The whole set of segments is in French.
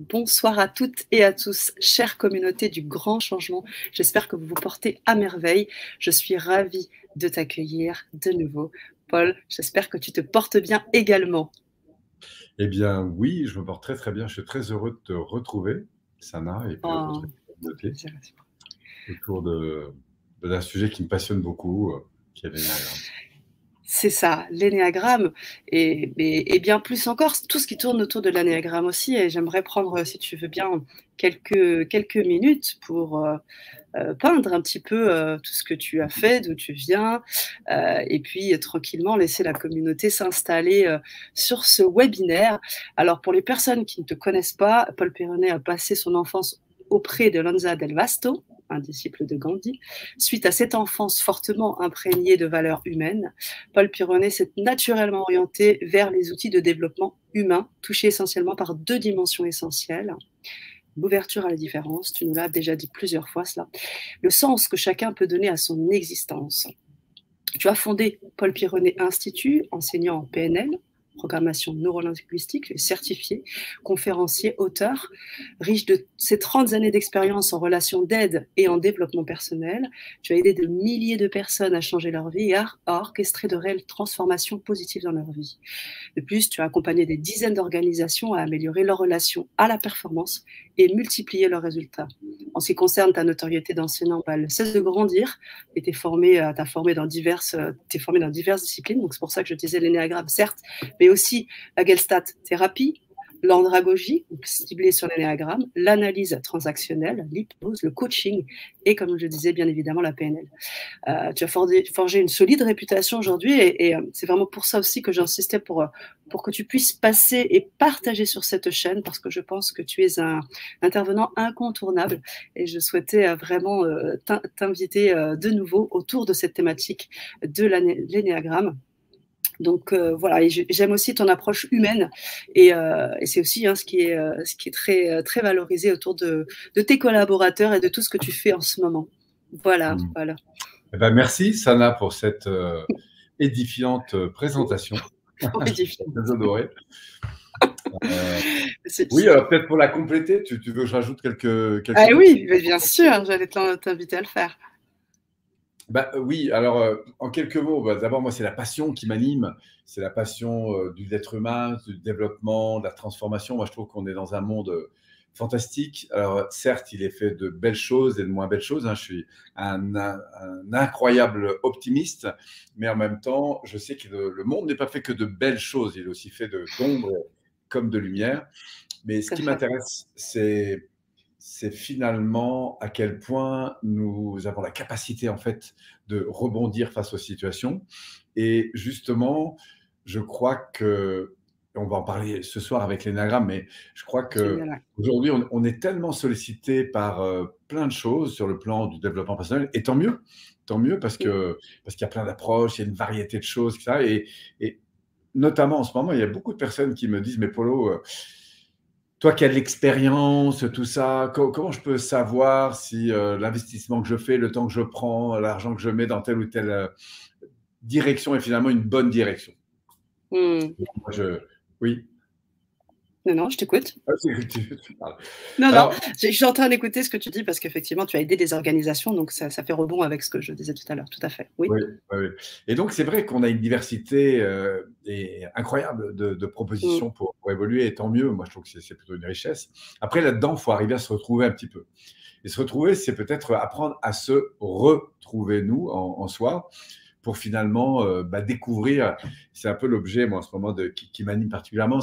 Bonsoir à toutes et à tous, chère communauté du grand changement. J'espère que vous vous portez à merveille. Je suis ravie de t'accueillir de nouveau. Paul, j'espère que tu te portes bien également. Eh bien, oui, je me porte très très bien. Je suis très heureux de te retrouver, Sana, et puis de Oh, retrouver la communauté autour d'un sujet qui me passionne beaucoup, qui est l'énéagramme. C'est ça, l'énéagramme et bien plus encore, tout ce qui tourne autour de l'énéagramme aussi. Et j'aimerais prendre, si tu veux bien, quelques minutes pour peindre un petit peu tout ce que tu as fait, d'où tu viens, et puis tranquillement laisser la communauté s'installer sur ce webinaire. Alors pour les personnes qui ne te connaissent pas, Paul Pironet a passé son enfance auprès de Lanza del Vasto, un disciple de Gandhi. Suite à cette enfance fortement imprégnée de valeurs humaines, Paul Pironet s'est naturellement orienté vers les outils de développement humain, touchés essentiellement par deux dimensions essentielles. L'ouverture à la différence, tu nous l'as déjà dit plusieurs fois cela, le sens que chacun peut donner à son existence. Tu as fondé Paul Pironet Institut, enseignant en PNL, programmation neurolinguistique, certifié, conférencier, auteur, riche de ses 30 années d'expérience en relations d'aide et en développement personnel. Tu as aidé de milliers de personnes à changer leur vie et à orchestrer de réelles transformations positives dans leur vie. De plus, tu as accompagné des dizaines d'organisations à améliorer leur relation à la performance et multiplier leurs résultats. En ce qui concerne ta notoriété d'enseignant, elle ne cesse de grandir et t'es formé dans diverses disciplines. Donc c'est pour ça que je disais l'énéagramme, certes, mais aussi la Gestalt thérapie, l'andragogie, ciblée sur l'énéagramme, l'analyse transactionnelle, l'hypnose, le coaching et, comme je disais, bien évidemment, la PNL. Tu as forgé une solide réputation aujourd'hui et c'est vraiment pour ça aussi que j'insistais pour que tu puisses passer et partager sur cette chaîne parce que je pense que tu es un intervenant incontournable et je souhaitais vraiment t'inviter de nouveau autour de cette thématique de l'énéagramme. Donc voilà, et j'aime aussi ton approche humaine et c'est aussi ce qui est très, très valorisé autour de tes collaborateurs et de tout ce que tu fais en ce moment. Voilà, voilà. Eh ben, merci, Sana, pour cette édifiante présentation. Édifiant. J'ai adoré. Oui, alors peut-être pour la compléter, tu veux que je rajoute quelques Ah oui, bien sûr, j'allais t'inviter à le faire. Bah, oui, alors en quelques mots, d'abord moi c'est la passion qui m'anime, c'est la passion de l'être humain, du développement, de la transformation. Moi je trouve qu'on est dans un monde fantastique. Alors certes, il est fait de belles choses et de moins belles choses, hein. Je suis un incroyable optimiste, mais en même temps, je sais que le monde n'est pas fait que de belles choses, il est aussi fait d'ombre comme de lumière. Mais ce qui m'intéresse, c'est finalement à quel point nous avons la capacité en fait de rebondir face aux situations. Et justement, je crois que, on va en parler ce soir avec l'énagramme, mais je crois qu'aujourd'hui, on est tellement sollicité par plein de choses sur le plan du développement personnel, et tant mieux parce qu'il y a plein d'approches, il y a une variété de choses, etc. Et notamment en ce moment, il y a beaucoup de personnes qui me disent, mais Polo, toi qui as de l'expérience, tout ça, comment je peux savoir si l'investissement que je fais, le temps que je prends, l'argent que je mets dans telle ou telle direction est finalement une bonne direction? Oui. Non, je t'écoute. Tu parles. Non, Alors, je suis en train d'écouter ce que tu dis parce qu'effectivement, tu as aidé des organisations, donc ça fait rebond avec ce que je disais tout à l'heure. Tout à fait, oui. Oui, oui. Et donc, c'est vrai qu'on a une diversité incroyable de propositions pour évoluer, et tant mieux. Moi, je trouve que c'est plutôt une richesse. Après, là-dedans, il faut arriver à se retrouver un petit peu. Et se retrouver, c'est peut-être apprendre à se retrouver, nous, en soi, pour finalement découvrir. C'est un peu l'objet, moi, en ce moment, qui m'anime particulièrement.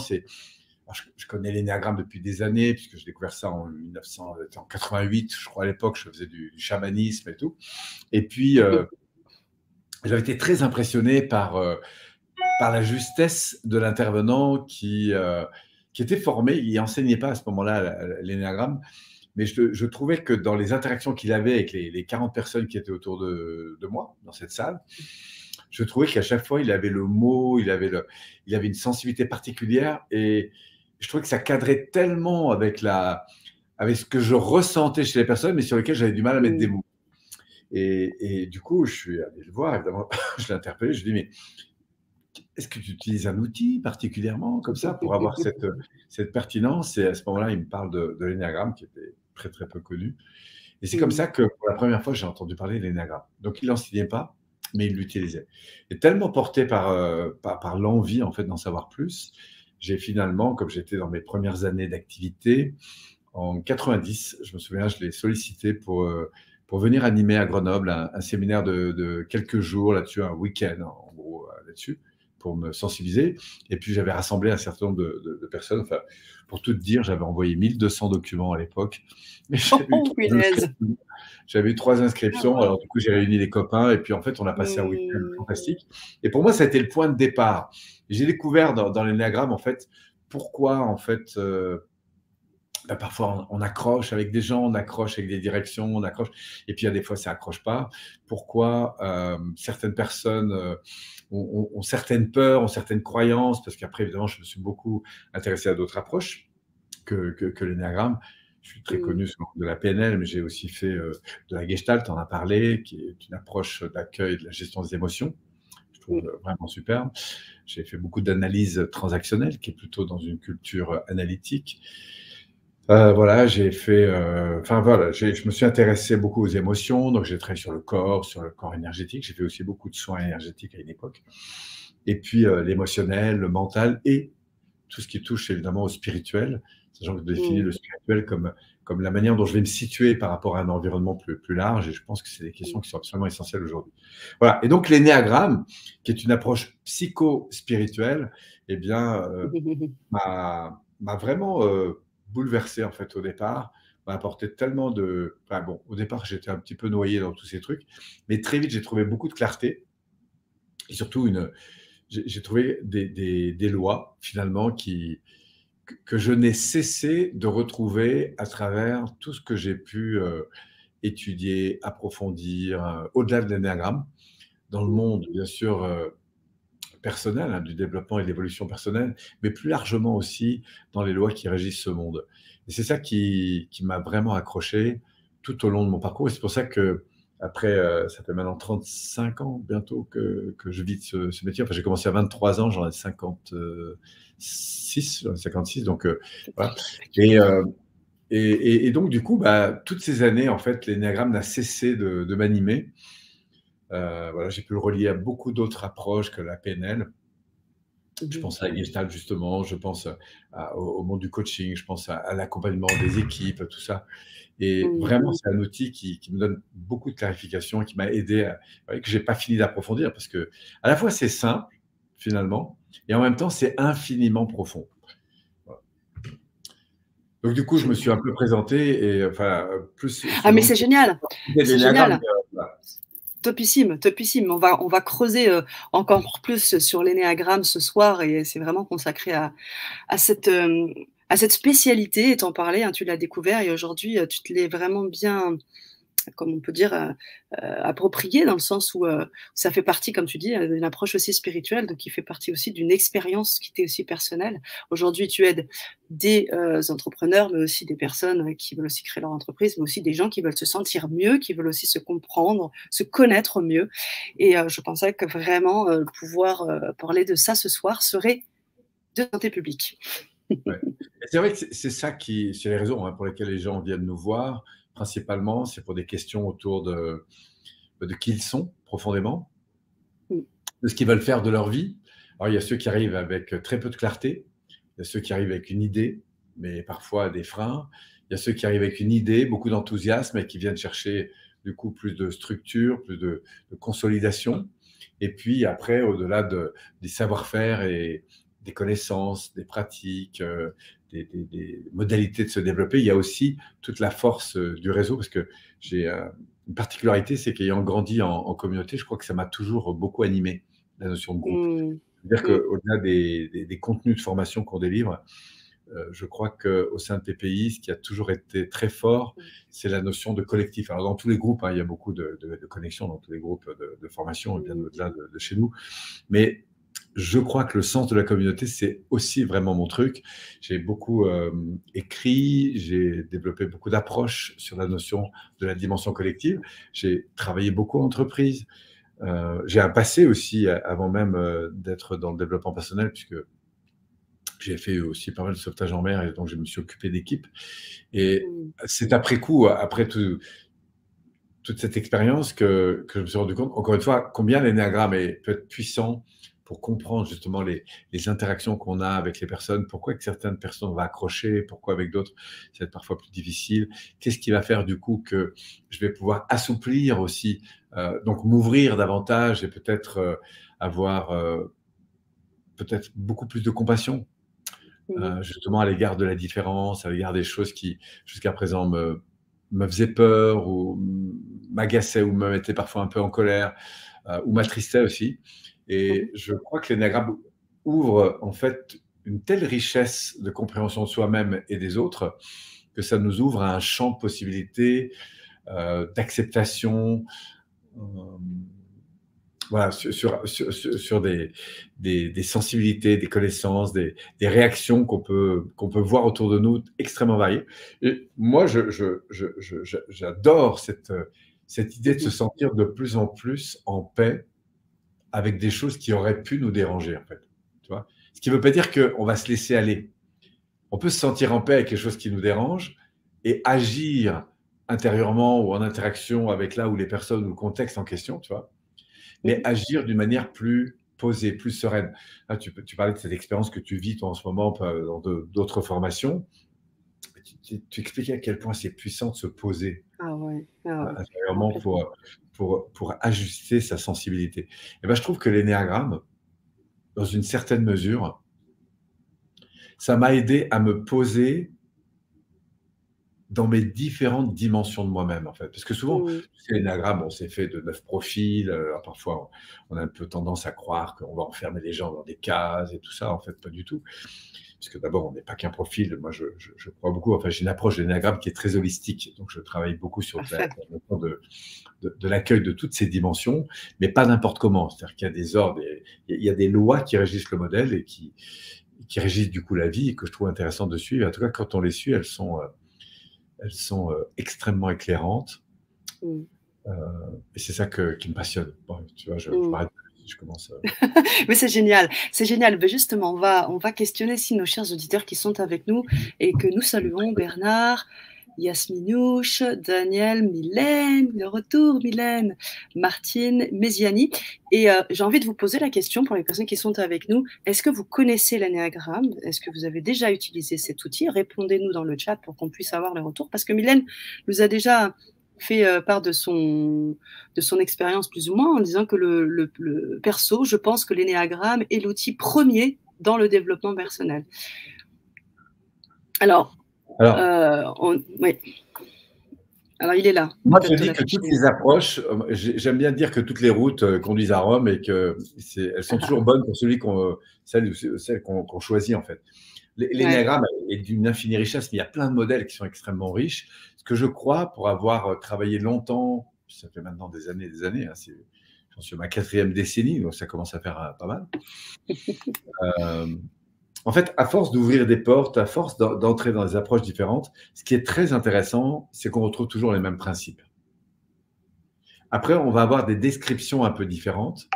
Je connais l'énéagramme depuis des années, puisque j'ai découvert ça en 1988, je crois, à l'époque, je faisais du chamanisme et tout. Et puis, j'avais été très impressionné par la justesse de l'intervenant qui était formé. Il n'enseignait pas à ce moment-là l'énéagramme, mais je trouvais que dans les interactions qu'il avait avec les 40 personnes qui étaient autour de moi, dans cette salle, je trouvais qu'à chaque fois, il avait le mot, il avait une sensibilité particulière, et je trouvais que ça cadrait tellement avec ce que je ressentais chez les personnes, mais sur lesquelles j'avais du mal à mettre des mots. Et du coup, je suis allé le voir, évidemment, je l'ai interpellé, je lui ai dit, mais est-ce que tu utilises un outil particulièrement comme ça pour avoir cette pertinence? Et à ce moment-là, il me parle de l'énéagramme qui était très, très peu connu. Et c'est comme Mmh. ça que pour la première fois, j'ai entendu parler de l'énéagramme. Donc il l'enseignait pas, mais il l'utilisait. Et tellement porté par l'envie en fait d'en savoir plus, j'ai finalement, comme j'étais dans mes premières années d'activité, en 90, je me souviens, je l'ai sollicité pour venir animer à Grenoble un séminaire de quelques jours là-dessus, un week-end en gros là-dessus, pour me sensibiliser. Et puis j'avais rassemblé un certain nombre de personnes. Enfin, pour tout te dire, j'avais envoyé 1200 documents à l'époque. Mais Oh punaise! j'avais eu 3 Ah inscriptions. Alors waouh! du coup, j'ai réuni les copains et puis en fait, on a passé un week-end Mmh. fantastique. Et pour moi, ça a été le point de départ. J'ai découvert dans l'énéagramme, en fait, pourquoi en fait bah, parfois on accroche avec des gens, on accroche avec des directions, on accroche, et puis il y a des fois ça accroche pas. Pourquoi certaines personnes ont certaines peurs, ont certaines croyances, parce qu'après évidemment je me suis beaucoup intéressé à d'autres approches que l'énéagramme. Je suis très Mmh. connu sous le nom de la PNL, mais j'ai aussi fait de la Gestalt, on en a parlé, qui est une approche d'accueil et de la gestion des émotions. Je trouve Mmh. vraiment super. J'ai fait beaucoup d'analyse transactionnelle, qui est plutôt dans une culture analytique. Voilà, j'ai fait, enfin voilà, je me suis intéressé beaucoup aux émotions, donc j'ai travaillé sur le corps énergétique. J'ai fait aussi beaucoup de soins énergétiques à une époque. Et puis l'émotionnel, le mental et tout ce qui touche évidemment au spirituel, sachant que je définis Mmh. le spirituel comme la manière dont je vais me situer par rapport à un environnement plus large. Et je pense que c'est des questions Mmh. qui sont absolument essentielles aujourd'hui. Voilà. Et donc l'énéagramme, qui est une approche psycho-spirituelle, eh bien, m'a vraiment bouleversé en fait au départ, m'a apporté tellement de. Enfin bon, au départ j'étais un petit peu noyé dans tous ces trucs, mais très vite j'ai trouvé beaucoup de clarté et surtout j'ai trouvé des lois finalement que je n'ai cessé de retrouver à travers tout ce que j'ai pu étudier, approfondir, au-delà de l'énéagramme, dans le Mmh. monde bien sûr personnel, hein, du développement et de l'évolution personnelle, mais plus largement aussi dans les lois qui régissent ce monde. Et c'est ça qui m'a vraiment accroché tout au long de mon parcours. Et c'est pour ça que après, ça fait maintenant 35 ans bientôt que je vis de ce métier. Enfin, j'ai commencé à 23 ans, j'en ai 56, donc voilà. Et, donc, du coup, bah, toutes ces années, en fait, l'énéagramme n'a cessé de m'animer. Voilà, j'ai pu le relier à beaucoup d'autres approches que la PNL. Je Mmh. pense à la Gestalt justement, je pense au monde du coaching, je pense à l'accompagnement des équipes, tout ça. Et Mmh. vraiment, c'est un outil qui me donne beaucoup de clarification, qui m'a aidé, ouais, que j'ai pas fini d'approfondir, parce que à la fois c'est simple finalement, et en même temps c'est infiniment profond. Voilà. Donc du coup, je me suis un Génial. peu présenté, et enfin plus Ah mais selon c'est génial! C'est l'énéagramme. génial! Voilà. Topissime, topissime. On va creuser, encore plus sur l'énéagramme ce soir et c'est vraiment consacré à cette spécialité et tu en parlais, hein, tu l'as découvert et aujourd'hui, tu te l'es vraiment bien, comme on peut dire, approprié dans le sens où, ça fait partie, comme tu dis, d'une approche aussi spirituelle, donc qui fait partie aussi d'une expérience qui t'est aussi personnelle. Aujourd'hui, tu aides des, entrepreneurs, mais aussi des personnes, qui veulent aussi créer leur entreprise, mais aussi des gens qui veulent se sentir mieux, qui veulent aussi se comprendre, se connaître mieux et je pensais que vraiment, pouvoir, parler de ça ce soir serait de santé publique. Ouais. Et c'est vrai que c'est ça c'est les raisons, hein, pour lesquelles les gens viennent nous voir. Principalement, c'est pour des questions autour de qui ils sont profondément, Mmh. de ce qu'ils veulent faire de leur vie. Alors, il y a ceux qui arrivent avec très peu de clarté, il y a ceux qui arrivent avec une idée, mais parfois des freins. Il y a ceux qui arrivent avec une idée, beaucoup d'enthousiasme, et qui viennent chercher du coup plus de structure, plus de consolidation. Et puis après, au-delà des savoir-faire et des connaissances, des pratiques, des modalités de se développer, il y a aussi toute la force du réseau, parce que j'ai une particularité, c'est qu'ayant grandi en communauté, je crois que ça m'a toujours beaucoup animé, la notion de groupe. Mmh. C'est-à-dire Mmh. qu'au-delà des contenus de formation qu'on délivre, je crois qu'au sein de TPI, ce qui a toujours été très fort, c'est la notion de collectif. Alors, dans tous les groupes, hein, il y a beaucoup de connexions dans tous les groupes de formation, et bien Mmh. au-delà de chez nous. Mais je crois que le sens de la communauté, c'est aussi vraiment mon truc. J'ai beaucoup écrit, j'ai développé beaucoup d'approches sur la notion de la dimension collective. J'ai travaillé beaucoup en entreprise. J'ai un passé aussi, avant même d'être dans le développement personnel, puisque j'ai fait aussi pas mal de sauvetage en mer et donc je me suis occupé d'équipes. Et Mmh. c'est après coup, après toute cette expérience que je me suis rendu compte, encore une fois, combien l'énéagramme peut être puissant pour comprendre justement les interactions qu'on a avec les personnes, pourquoi avec certaines personnes on va accrocher, pourquoi avec d'autres ça va être parfois plus difficile, qu'est-ce qui va faire du coup que je vais pouvoir assouplir aussi, donc m'ouvrir davantage et peut-être avoir peut-être beaucoup plus de compassion Mmh. justement à l'égard de la différence, à l'égard des choses qui jusqu'à présent me faisaient peur ou m'agaçaient ou me mettaient parfois un peu en colère ou m'attristaient aussi. Mmh. Et je crois que l'énéagramme ouvre en fait une telle richesse de compréhension de soi-même et des autres que ça nous ouvre à un champ de possibilités, d'acceptation, euh, voilà, sur des sensibilités, des connaissances, des réactions qu'on peut voir autour de nous extrêmement variées. Et moi, j'adore cette idée de se Mmh. sentir de plus en plus en paix avec des choses qui auraient pu nous déranger, en fait. Tu vois? Ce qui ne veut pas dire qu'on va se laisser aller. On peut se sentir en paix avec les choses qui nous dérangent et agir intérieurement ou en interaction avec là où les personnes ou le contexte en question, tu vois? Mais Mmh. agir d'une manière plus posée, plus sereine. Là, tu parlais de cette expérience que tu vis toi en ce moment dans d'autres formations. Tu expliquais à quel point c'est puissant de se poser Ah ouais, ah ouais, intérieurement complètement. pour ajuster sa sensibilité. Et ben, je trouve que l'énéagramme, dans une certaine mesure, ça m'a aidé à me poser dans mes différentes dimensions de moi-même, en fait. Parce que souvent, Mmh. tu sais, l'énéagramme, on s'est fait de 9 profils. Parfois, on a un peu tendance à croire qu'on va enfermer les gens dans des cases et tout ça. En fait, pas du tout. Puisque d'abord, on n'est pas qu'un profil. Moi, je crois beaucoup. Enfin, j'ai une approche de l'énéagramme qui est très holistique. Donc, je travaille beaucoup sur la Parfait. notion de l'accueil de toutes ces dimensions, mais pas n'importe comment. C'est-à-dire qu'il y a des ordres, il y a des lois qui régissent le modèle et qui régissent du coup la vie et que je trouve intéressant de suivre. En tout cas, quand on les suit, elles sont extrêmement éclairantes. Mmh. Euh, et c'est ça qui me passionne. Bon, tu vois, je Mmh. m'arrête si je commence. Mais c'est génial, c'est génial. Beh, justement, on va questionner si nos chers auditeurs qui sont avec nous et que nous saluons Bernard, Yasminouche, Daniel, Mylène, le retour Mylène, Martine, Méziani. Et j'ai envie de vous poser la question pour les personnes qui sont avec nous. Est-ce que vous connaissez l'énéagramme? Est-ce que vous avez déjà utilisé cet outil? Répondez-nous dans le chat pour qu'on puisse avoir le retour. Parce que Mylène nous a déjà fait part de son expérience plus ou moins en disant que le perso, je pense que l'énéagramme est l'outil premier dans le développement personnel. Alors, Alors, oui. Alors, il est là. moi, Peut-être je te dis que toutes l'afficher. ces approches, j'aime bien dire que toutes les routes conduisent à Rome et elles sont toujours bonnes pour celles qu'on choisit, en fait. Ouais. L'énéagramme est d'une infinie richesse, mais il y a plein de modèles qui sont extrêmement riches. Ce que je crois, pour avoir travaillé longtemps, ça fait maintenant des années, hein, j'en suis à ma 4e décennie, donc ça commence à faire pas mal. En fait, à force d'ouvrir des portes, à force d'entrer dans des approches différentes, ce qui est très intéressant, c'est qu'on retrouve toujours les mêmes principes. Après, on va avoir des descriptions un peu différentes,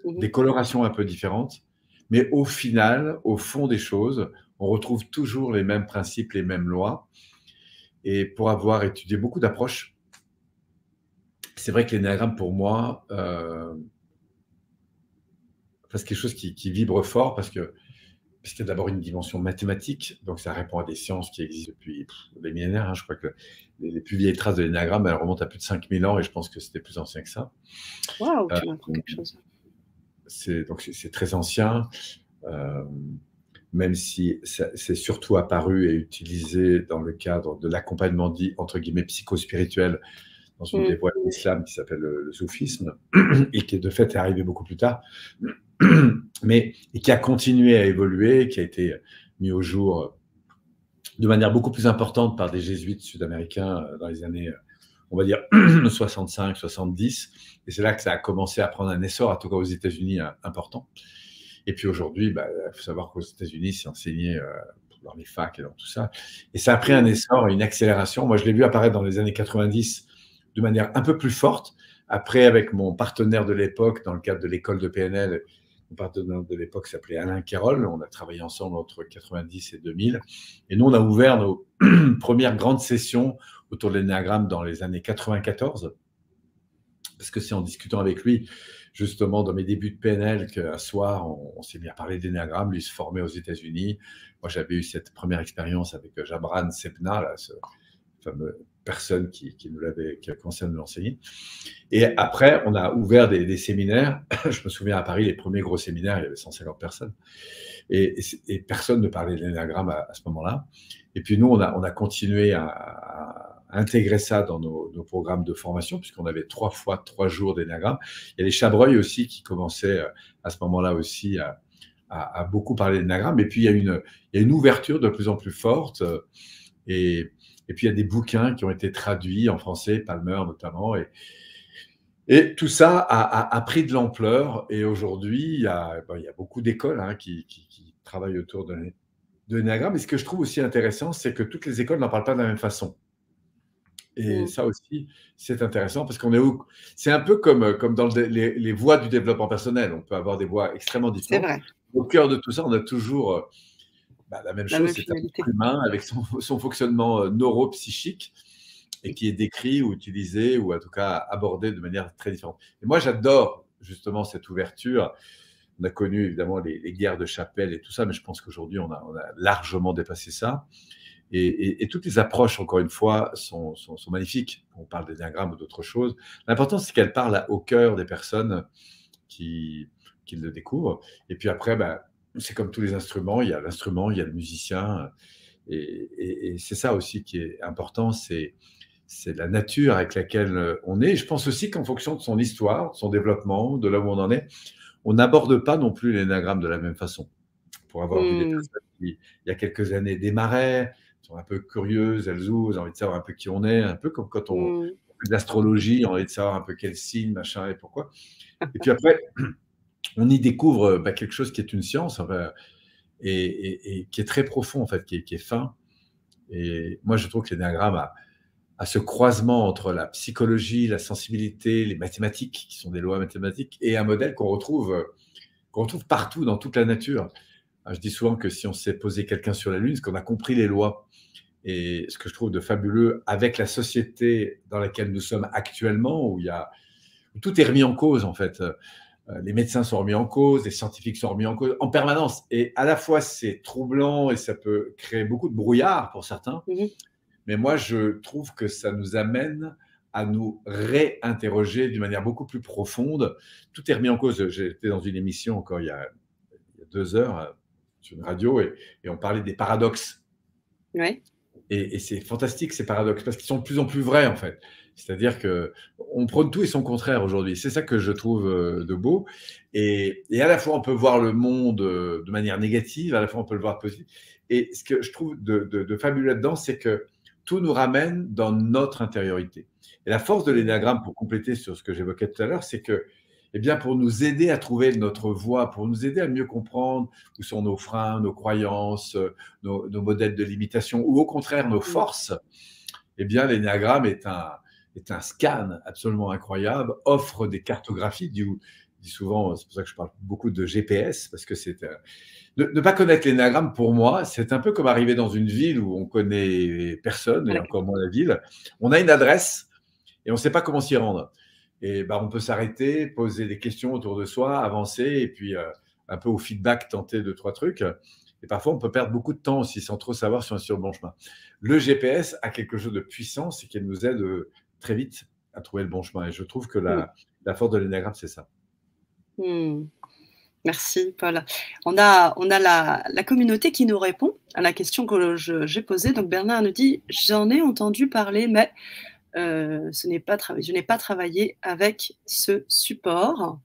Mhm. des colorations un peu différentes, mais au final, au fond des choses, on retrouve toujours les mêmes principes, les mêmes lois. Et pour avoir étudié beaucoup d'approches, c'est vrai que l'énéagramme, pour moi, c'est quelque chose qui vibre fort parce qu'il y a d'abord une dimension mathématique, donc ça répond à des sciences qui existent depuis des millénaires. Hein. Je crois que les plus vieilles traces de l'énéagramme, elles remontent à plus de 5000 ans et je pense que c'était plus ancien que ça. Waouh, Euh, tu m'apprends quelque chose. donc c'est très ancien, euh, même si c'est surtout apparu et utilisé dans le cadre de l'accompagnement dit, entre guillemets, psychospirituel dans une des Mm. voies de l'islam qui s'appelle le soufisme, et qui de fait est arrivé beaucoup plus tard, et qui a continué à évoluer, qui a été mis au jour de manière beaucoup plus importante par des jésuites sud-américains dans les années, on va dire, 65, 70. Et c'est là que ça a commencé à prendre un essor, en tout cas aux États-Unis, important. Et puis aujourd'hui, il faut savoir qu'aux États-Unis, c'est enseigné dans les facs et dans tout ça. Et ça a pris un essor, une accélération. Moi, je l'ai vu apparaître dans les années 90 de manière un peu plus forte, Après, avec mon partenaire de l'époque, dans le cadre de l'école de PNL, mon partenaire de l'époque s'appelait Alain Quérol. On a travaillé ensemble entre 90 et 2000. Et nous, on a ouvert nos premières grandes sessions autour de l'énéagramme dans les années 94. Parce que c'est en discutant avec lui, justement, dans mes débuts de PNL, qu'un soir, on s'est mis à parler d'énéagramme. Lui se formait aux États-Unis. Moi, j'avais eu cette première expérience avec Jabran Sepna, là, ce fameux personne qui a commencé à nous l'enseigner. Et après, on a ouvert des séminaires. Je me souviens à Paris, les premiers gros séminaires, il y avait 150 personnes. Et personne ne parlait de l'énéagramme à ce moment-là. Et puis nous, on a continué à intégrer ça dans nos programmes de formation, puisqu'on avait 3 fois 3 jours d'énéagramme. Il y a les Chabreuil aussi qui commençaient à ce moment-là aussi à beaucoup parler d'énéagramme. Et puis, il y a une ouverture de plus en plus forte. Et puis, il y a des bouquins qui ont été traduits en français, Palmer notamment. Et tout ça a pris de l'ampleur. Et aujourd'hui, il y a beaucoup d'écoles qui travaillent autour de l'énéagramme. Et ce que je trouve aussi intéressant, c'est que toutes les écoles n'en parlent pas de la même façon. Et ça aussi, c'est intéressant parce c'est un peu comme dans les voies du développement personnel. On peut avoir des voies extrêmement différentes. C'est vrai. Au cœur de tout ça, on a toujours la même chose, c'est un être humain avec son fonctionnement neuropsychique et qui est décrit ou utilisé ou en tout cas abordé de manière très différente. Et moi, j'adore justement cette ouverture. On a connu évidemment les guerres de chapelle et tout ça, mais je pense qu'aujourd'hui, on a largement dépassé ça. Et toutes les approches, encore une fois, sont magnifiques. On parle d'énéagramme ou d'autres choses. L'important, c'est qu'elles parlent au cœur des personnes qui le découvrent. Et puis après, c'est comme tous les instruments, il y a l'instrument, il y a le musicien. Et c'est ça aussi qui est important, c'est la nature avec laquelle on est. Et je pense aussi qu'en fonction de son histoire, de son développement, de là où on en est, on n'aborde pas non plus l'énéagramme de la même façon. Pour avoir vu des personnes qui, il y a quelques années, démarraient, sont un peu curieuses, elles osent, ont envie de savoir un peu qui on est, un peu comme quand on fait de l'astrologie, on a envie de savoir un peu quel signe, machin et pourquoi. Et puis après, on y découvre quelque chose qui est une science et qui est très profond, en fait, qui est fin. Et moi, je trouve que l'énéagramme a ce croisement entre la psychologie, la sensibilité, les mathématiques, qui sont des lois mathématiques, et un modèle qu'on retrouve partout dans toute la nature. Je dis souvent que si on s'est posé quelqu'un sur la Lune, c'est qu'on a compris les lois. Et ce que je trouve de fabuleux avec la société dans laquelle nous sommes actuellement, où tout est remis en cause, en fait. Les médecins sont remis en cause, les scientifiques sont remis en cause en permanence. Et à la fois, c'est troublant et ça peut créer beaucoup de brouillard pour certains. Mais moi, je trouve que ça nous amène à nous réinterroger d'une manière beaucoup plus profonde. Tout est remis en cause. J'étais dans une émission encore il y a 2 heures sur une radio et on parlait des paradoxes. Ouais. Et c'est fantastique ces paradoxes parce qu'ils sont de plus en plus vrais en fait. C'est-à-dire qu'on prône tout et son contraire aujourd'hui. C'est ça que je trouve de beau. Et à la fois on peut voir le monde de manière négative, à la fois on peut le voir positif. Et ce que je trouve de fabuleux là-dedans, c'est que tout nous ramène dans notre intériorité. Et la force de l'énéagramme, pour compléter sur ce que j'évoquais tout à l'heure, c'est que eh bien, pour nous aider à trouver notre voie, pour nous aider à mieux comprendre où sont nos freins, nos croyances, nos modèles de limitation, ou au contraire nos forces, eh bien, l'énéagramme est un scan absolument incroyable, offre des cartographies, dit souvent, c'est pour ça que je parle beaucoup de GPS, parce que ne pas connaître l'énéagramme, pour moi, c'est un peu comme arriver dans une ville où on connaît personne, et encore moins la ville. On a une adresse et on ne sait pas comment s'y rendre. Et on peut s'arrêter, poser des questions autour de soi, avancer, et puis un peu au feedback, tenter 2-3 trucs. Et parfois, on peut perdre beaucoup de temps aussi sans trop savoir si on est sur le bon chemin. Le GPS a quelque chose de puissant, c'est qu'il nous aide très vite à trouver le bon chemin. Et je trouve que la force de l'énéagramme, c'est ça. Merci, Paul. On a la communauté qui nous répond à la question que j'ai posée. Donc, Bernard nous dit « J'en ai entendu parler, mais je n'ai pas travaillé avec ce support. »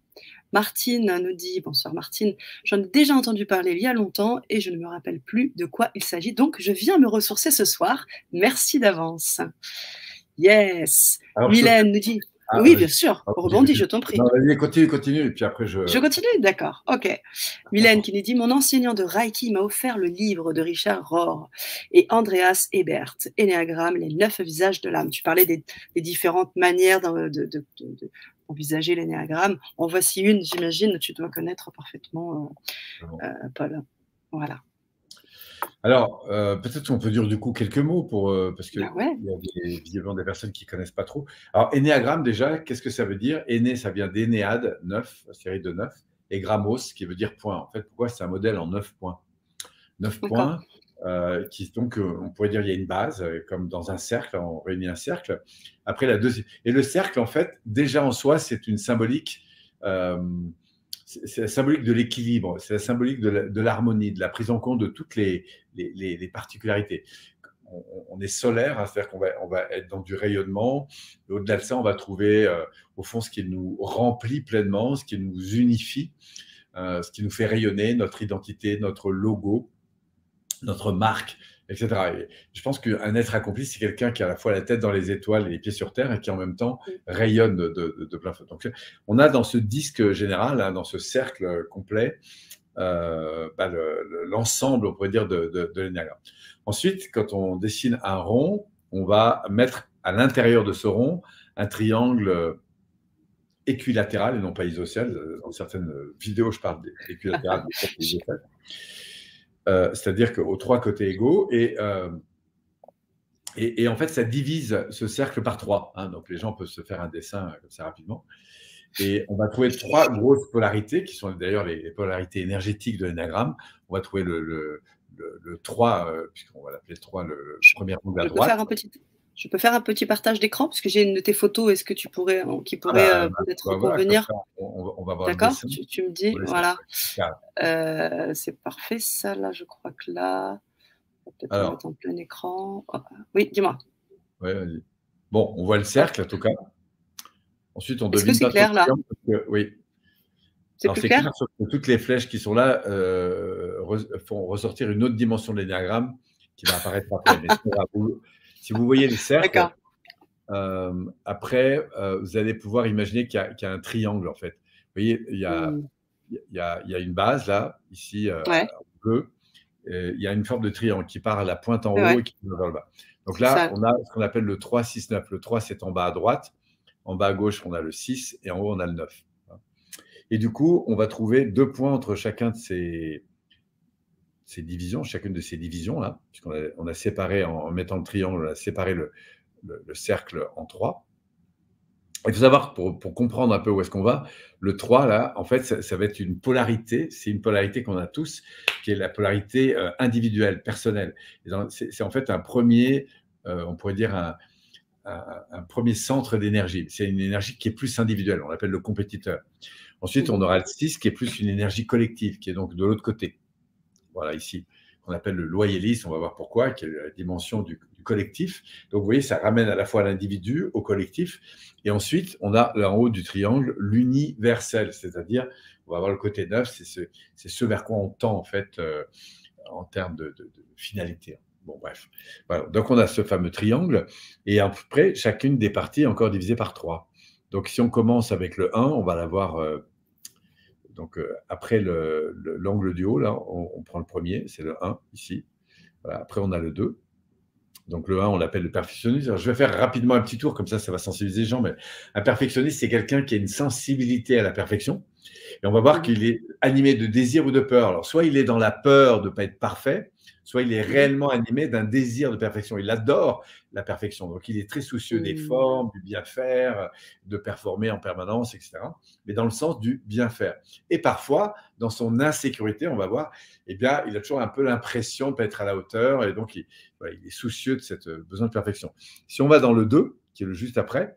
Martine nous dit « Bonsoir Martine, j'en ai déjà entendu parler il y a longtemps et je ne me rappelle plus de quoi il s'agit. Donc, je viens me ressourcer ce soir. Merci d'avance. » Yes. Mylène nous dit « Oui, bien sûr. Rebondis, je t'en prie. » Non, vas-y, continue. Et puis après, Je continue, d'accord. Ok. Mylène qui nous dit « Mon enseignant de Reiki m'a offert le livre de Richard Rohr et Andreas Ebert, Énéagramme, les 9 visages de l'âme. » Tu parlais des différentes manières envisager l'énéagramme. En voici une, j'imagine, tu dois connaître parfaitement, Paul. Voilà. Alors, peut-être qu'on peut dire du coup quelques mots parce qu'il Bah ouais, y a visiblement des personnes qui ne connaissent pas trop. Alors, énéagramme, déjà, qu'est-ce que ça veut dire? Éné, ça vient d'énéade, 9, la série de 9, et grammos, qui veut dire point. En fait, pourquoi c'est un modèle en 9 points? 9 d'accord. points, donc, on pourrait dire il y a une base, comme dans un cercle, on réunit un cercle. Après, et le cercle, en fait, déjà en soi, c'est une symbolique. C'est la symbolique de l'équilibre, c'est la symbolique de l'harmonie, de la prise en compte de toutes les particularités. On est solaire, hein, c'est-à-dire qu'on va être dans du rayonnement. Et au-delà de ça, on va trouver, au fond, ce qui nous remplit pleinement, ce qui nous unifie, ce qui nous fait rayonner, notre identité, notre logo, notre marque, etc. Et je pense qu'un être accompli, c'est quelqu'un qui a à la fois la tête dans les étoiles et les pieds sur terre et qui en même temps rayonne de plein feu. Donc, on a dans ce disque général, hein, dans ce cercle complet, l'ensemble, on pourrait dire, de l'énéagramme. Ensuite, quand on dessine un rond, on va mettre à l'intérieur de ce rond un triangle équilatéral et non pas isocèle. Dans certaines vidéos, je parle d'équilatéral, mais pas isocèle. C'est-à-dire qu'aux 3 côtés égaux, et en fait, ça divise ce cercle par 3. Hein, donc, les gens peuvent se faire un dessin comme ça rapidement. Et on va trouver 3 grosses polarités, qui sont d'ailleurs les polarités énergétiques de l'énéagramme. On va trouver le 3, puisqu'on va l'appeler le 3, le premier angle à droite. Je peux faire un petit partage d'écran, parce que j'ai une de tes photos. Est-ce que tu pourrais, peut-être convenir? On va voir le D'accord, dessin. tu me dis, Oui, voilà. C'est parfait, ça, là, je crois que là, on va peut-être le mettre en plein écran. Oh, oui, dis-moi. Oui, vas-y. Bon, on voit le cercle, en tout cas. Ensuite, on Est-ce que devine c'est pas clair, là? oui. C'est plus clair? Sauf que toutes les flèches qui sont là font ressortir une autre dimension de l'énéagramme qui va apparaître après. Mais si vous voyez le cercle, après, vous allez pouvoir imaginer qu'il y a un triangle, en fait. Vous voyez, il y a une base, là, ici, en bleu. Il y a une forme de triangle qui part à la pointe en haut et qui va vers le bas. Donc là, on a ce qu'on appelle le 3, 6, 9. Le 3, c'est en bas à droite. En bas à gauche, on a le 6 et en haut, on a le 9. Et du coup, on va trouver 2 points entre chacun de ces divisions, chacune de ces divisions-là, puisqu'on a séparé, en mettant le triangle, on a séparé le cercle en 3. Il faut savoir, pour comprendre un peu où est-ce qu'on va, le 3, là, en fait, ça va être une polarité. C'est une polarité qu'on a tous, qui est la polarité individuelle, personnelle. C'est en fait un premier, on pourrait dire un premier centre d'énergie. C'est une énergie qui est plus individuelle, on l'appelle le compétiteur. Ensuite, on aura le 6, qui est plus une énergie collective, qui est donc de l'autre côté. Voilà, ici, qu'on appelle le loyalisme, on va voir pourquoi, qui est la dimension du collectif. Donc, vous voyez, ça ramène à la fois l'individu au collectif. Et ensuite, on a là en haut du triangle l'universel, c'est-à-dire, on va avoir le côté 9, c'est ce vers quoi on tend, en fait, en termes de finalité. Bon, bref. Voilà. Donc, on a ce fameux triangle, et après, chacune des parties est encore divisée par 3. Donc, si on commence avec le 1, on va l'avoir donc, après l'angle du haut, là, on prend le premier, c'est le 1, ici. Voilà. Après, on a le 2. Donc, le 1, on l'appelle le perfectionniste. Alors, je vais faire rapidement un petit tour, comme ça va sensibiliser les gens. Mais un perfectionniste, c'est quelqu'un qui a une sensibilité à la perfection. Et on va voir qu'il est animé de désir ou de peur. Alors, soit il est dans la peur de ne pas être parfait, soit il est réellement animé d'un désir de perfection. Il adore la perfection. Donc, il est très soucieux des formes, du bien faire, de performer en permanence, etc. Mais dans le sens du bien faire. Et parfois, dans son insécurité, on va voir, eh bien, il a toujours un peu l'impression de ne pas être à la hauteur. Et donc, il est soucieux de cette besoin de perfection. Si on va dans le 2, qui est le juste après,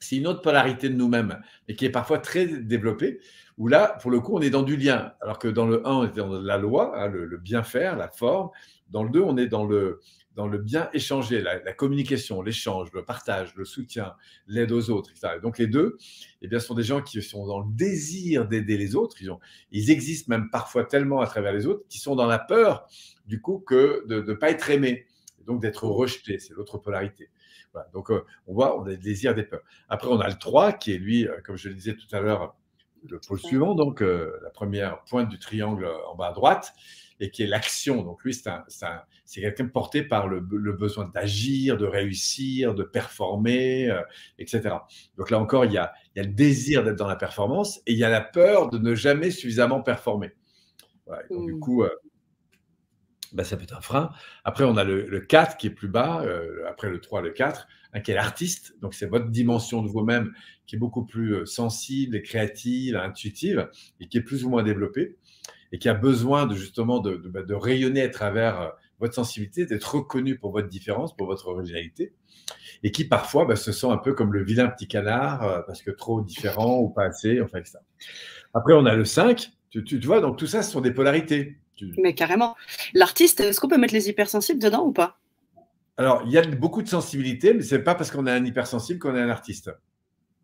c'est une autre polarité de nous-mêmes, et qui est parfois très développée, où là, pour le coup, on est dans du lien. Alors que dans le 1, on est dans la loi, hein, le bien faire, la forme. Dans le 2, on est dans le bien échanger, la communication, l'échange, le partage, le soutien, l'aide aux autres, etc. Et donc les deux, eh bien, sont des gens qui sont dans le désir d'aider les autres. Ils existent même parfois tellement à travers les autres, qui sont dans la peur, du coup, que de ne pas être aimés, donc d'être rejetés. C'est l'autre polarité. Voilà. Donc, on voit, on a le désir, des peurs. Après, on a le 3, qui est lui, comme je le disais tout à l'heure, le pôle suivant, donc la première pointe du triangle en bas à droite. et qui est l'action. Donc lui, c'est quelqu'un porté par le besoin d'agir, de réussir, de performer, etc. Donc là encore, il y a le désir d'être dans la performance et il y a la peur de ne jamais suffisamment performer. Voilà. Donc du coup, ça peut être un frein. Après, on a le 4 qui est plus bas, après le 3, le 4, qui est l'artiste. Donc, c'est votre dimension de vous-même qui est beaucoup plus sensible et créative, intuitive, et qui est plus ou moins développée, et qui a besoin justement de rayonner à travers votre sensibilité, d'être reconnu pour votre différence, pour votre originalité, et qui parfois se sent un peu comme le vilain petit canard, parce que trop différent ou pas assez, enfin, etc. Après, on a le 5. Tu vois, donc tout ça, ce sont des polarités. Mais carrément. L'artiste, est-ce qu'on peut mettre les hypersensibles dedans ou pas? Alors, il y a beaucoup de sensibilité, mais ce n'est pas parce qu'on est un hypersensible qu'on est un artiste.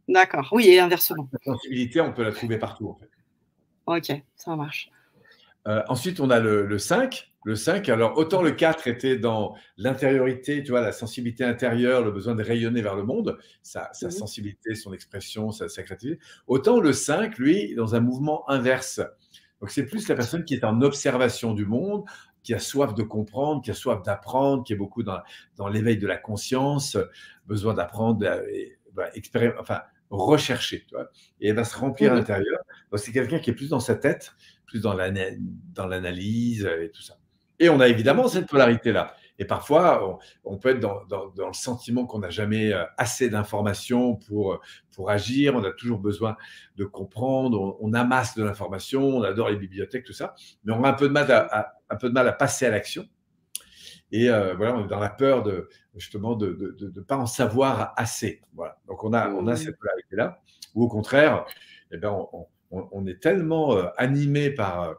D'accord, oui, et inversement. La sensibilité, on peut la trouver partout, en fait. Ok, ça marche. Ensuite, on a le 5. Le 5, alors autant le 4 était dans l'intériorité, tu vois, la sensibilité intérieure, le besoin de rayonner vers le monde, sa sensibilité, son expression, sa créativité. Autant le 5, lui, dans un mouvement inverse. Donc, c'est plus la personne qui est en observation du monde, qui a soif de comprendre, qui a soif d'apprendre, qui est beaucoup dans l'éveil de la conscience, besoin d'apprendre, enfin, rechercher, tu vois, et elle va se remplir à l'intérieur. Donc, c'est quelqu'un qui est plus dans sa tête, plus dans l'analyse et tout ça. Et on a évidemment cette polarité-là. Et parfois, on peut être dans le sentiment qu'on n'a jamais assez d'informations pour agir. On a toujours besoin de comprendre. On amasse de l'information. On adore les bibliothèques, tout ça. Mais on a un peu de mal à passer à l'action. Et voilà, on est dans la peur justement de ne pas en savoir assez. Voilà. Donc, on a cette polarité-là. Ou au contraire, eh ben, on est tellement animé par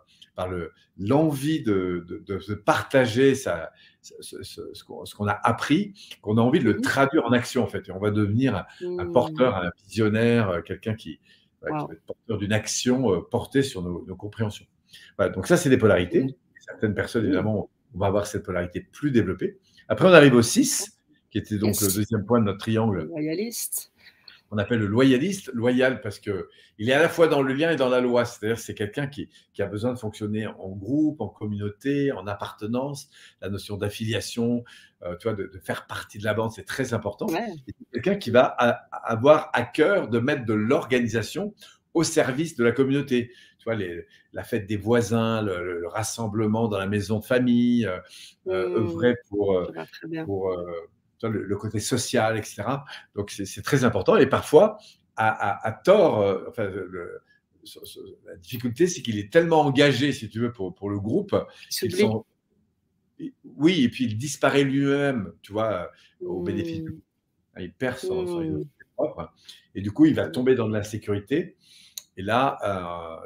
l'envie de partager ce qu'on a appris, qu'on a envie de le traduire en action, en fait. Et on va devenir un porteur, un visionnaire, quelqu'un qui va être porteur d'une action portée sur nos compréhensions. Voilà, donc ça, c'est des polarités. Certaines personnes, évidemment, on va avoir cette polarité plus développée. Après, on arrive au 6, qui était donc le deuxième point de notre triangle. Loyaliste. On appelle le loyaliste, loyal parce qu'il est à la fois dans le lien et dans la loi. C'est-à-dire que c'est quelqu'un qui a besoin de fonctionner en groupe, en communauté, en appartenance. La notion d'affiliation, tu vois, de faire partie de la bande, c'est très important. Ouais. C'est quelqu'un qui va avoir à cœur de mettre de l'organisation au service de la communauté. Tu vois, la fête des voisins, le rassemblement dans la maison de famille, œuvrer pour le côté social, etc. Donc, c'est très important. Et parfois, à tort, la difficulté, c'est qu'il est tellement engagé, si tu veux, pour le groupe. Oui, et puis il disparaît lui-même, tu vois, au bénéfice du groupe. Il perd son identité propre. Et du coup, il va tomber dans de l'insécurité. Et là,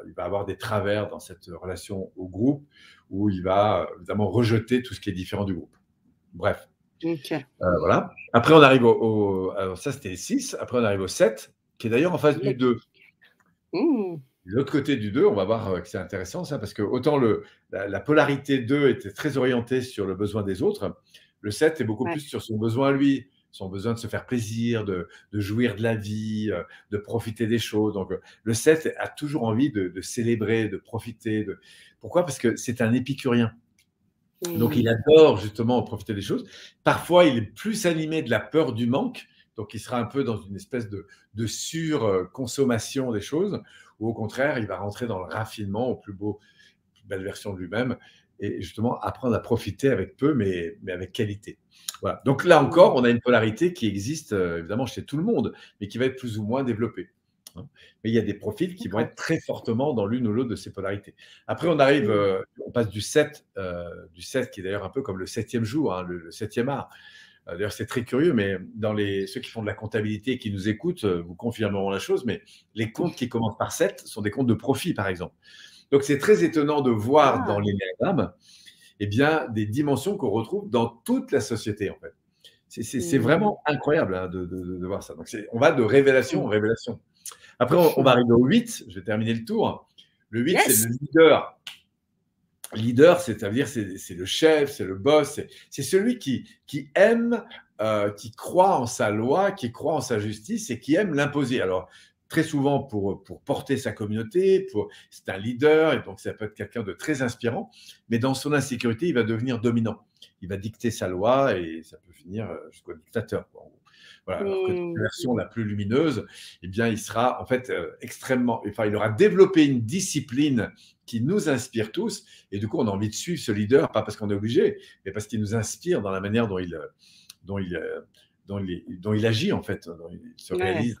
il va avoir des travers dans cette relation au groupe où il va évidemment rejeter tout ce qui est différent du groupe. Bref. Voilà. Après, on arrive alors ça, c'était le 6. Après, on arrive au 7, qui est d'ailleurs en face du 2. De l'autre côté du 2, on va voir que c'est intéressant, ça, parce que autant la polarité 2 était très orientée sur le besoin des autres, le 7 est beaucoup plus sur son besoin à lui, son besoin de se faire plaisir, de jouir de la vie, de profiter des choses. Donc, le 7 a toujours envie de célébrer, de profiter. Pourquoi? Parce que c'est un épicurien. Donc, il adore justement profiter des choses. Parfois, il est plus animé de la peur du manque. Donc, il sera un peu dans une espèce de surconsommation des choses. Ou au contraire, il va rentrer dans le raffinement, plus belle version de lui-même. Et justement, apprendre à profiter avec peu, mais avec qualité. Voilà. Donc là encore, on a une polarité qui existe évidemment chez tout le monde, mais qui va être plus ou moins développée. Mais il y a des profils qui vont être très fortement dans l'une ou l'autre de ces polarités. Après, on arrive, on passe du 7, qui est d'ailleurs un peu comme le 7e jour, le 7e art. D'ailleurs, c'est très curieux, mais ceux qui font de la comptabilité et qui nous écoutent, vous confirmeront la chose, mais les comptes qui commencent par 7 sont des comptes de profit, par exemple. Donc, c'est très étonnant de voir dans l'énéagramme des dimensions qu'on retrouve dans toute la société, en fait. C'est vraiment incroyable de voir ça. Donc, on va de révélation en révélation. Après, on va arriver au 8. Je vais terminer le tour. Le 8, c'est le leader. Leader, c'est-à-dire c'est le chef, c'est le boss, c'est celui qui aime, qui croit en sa loi, qui croit en sa justice et qui aime l'imposer. Alors, très souvent pour porter sa communauté, c'est un leader, et donc ça peut être quelqu'un de très inspirant, mais dans son insécurité, il va devenir dominant. Il va dicter sa loi et ça peut finir jusqu'au dictateur, quoi. Voilà, alors que la version la plus lumineuse, eh bien, il sera en fait extrêmement, enfin, il aura développé une discipline qui nous inspire tous, et du coup, on a envie de suivre ce leader, pas parce qu'on est obligé, mais parce qu'il nous inspire dans la manière dont il, dont il agit, en fait, dont il se réalise.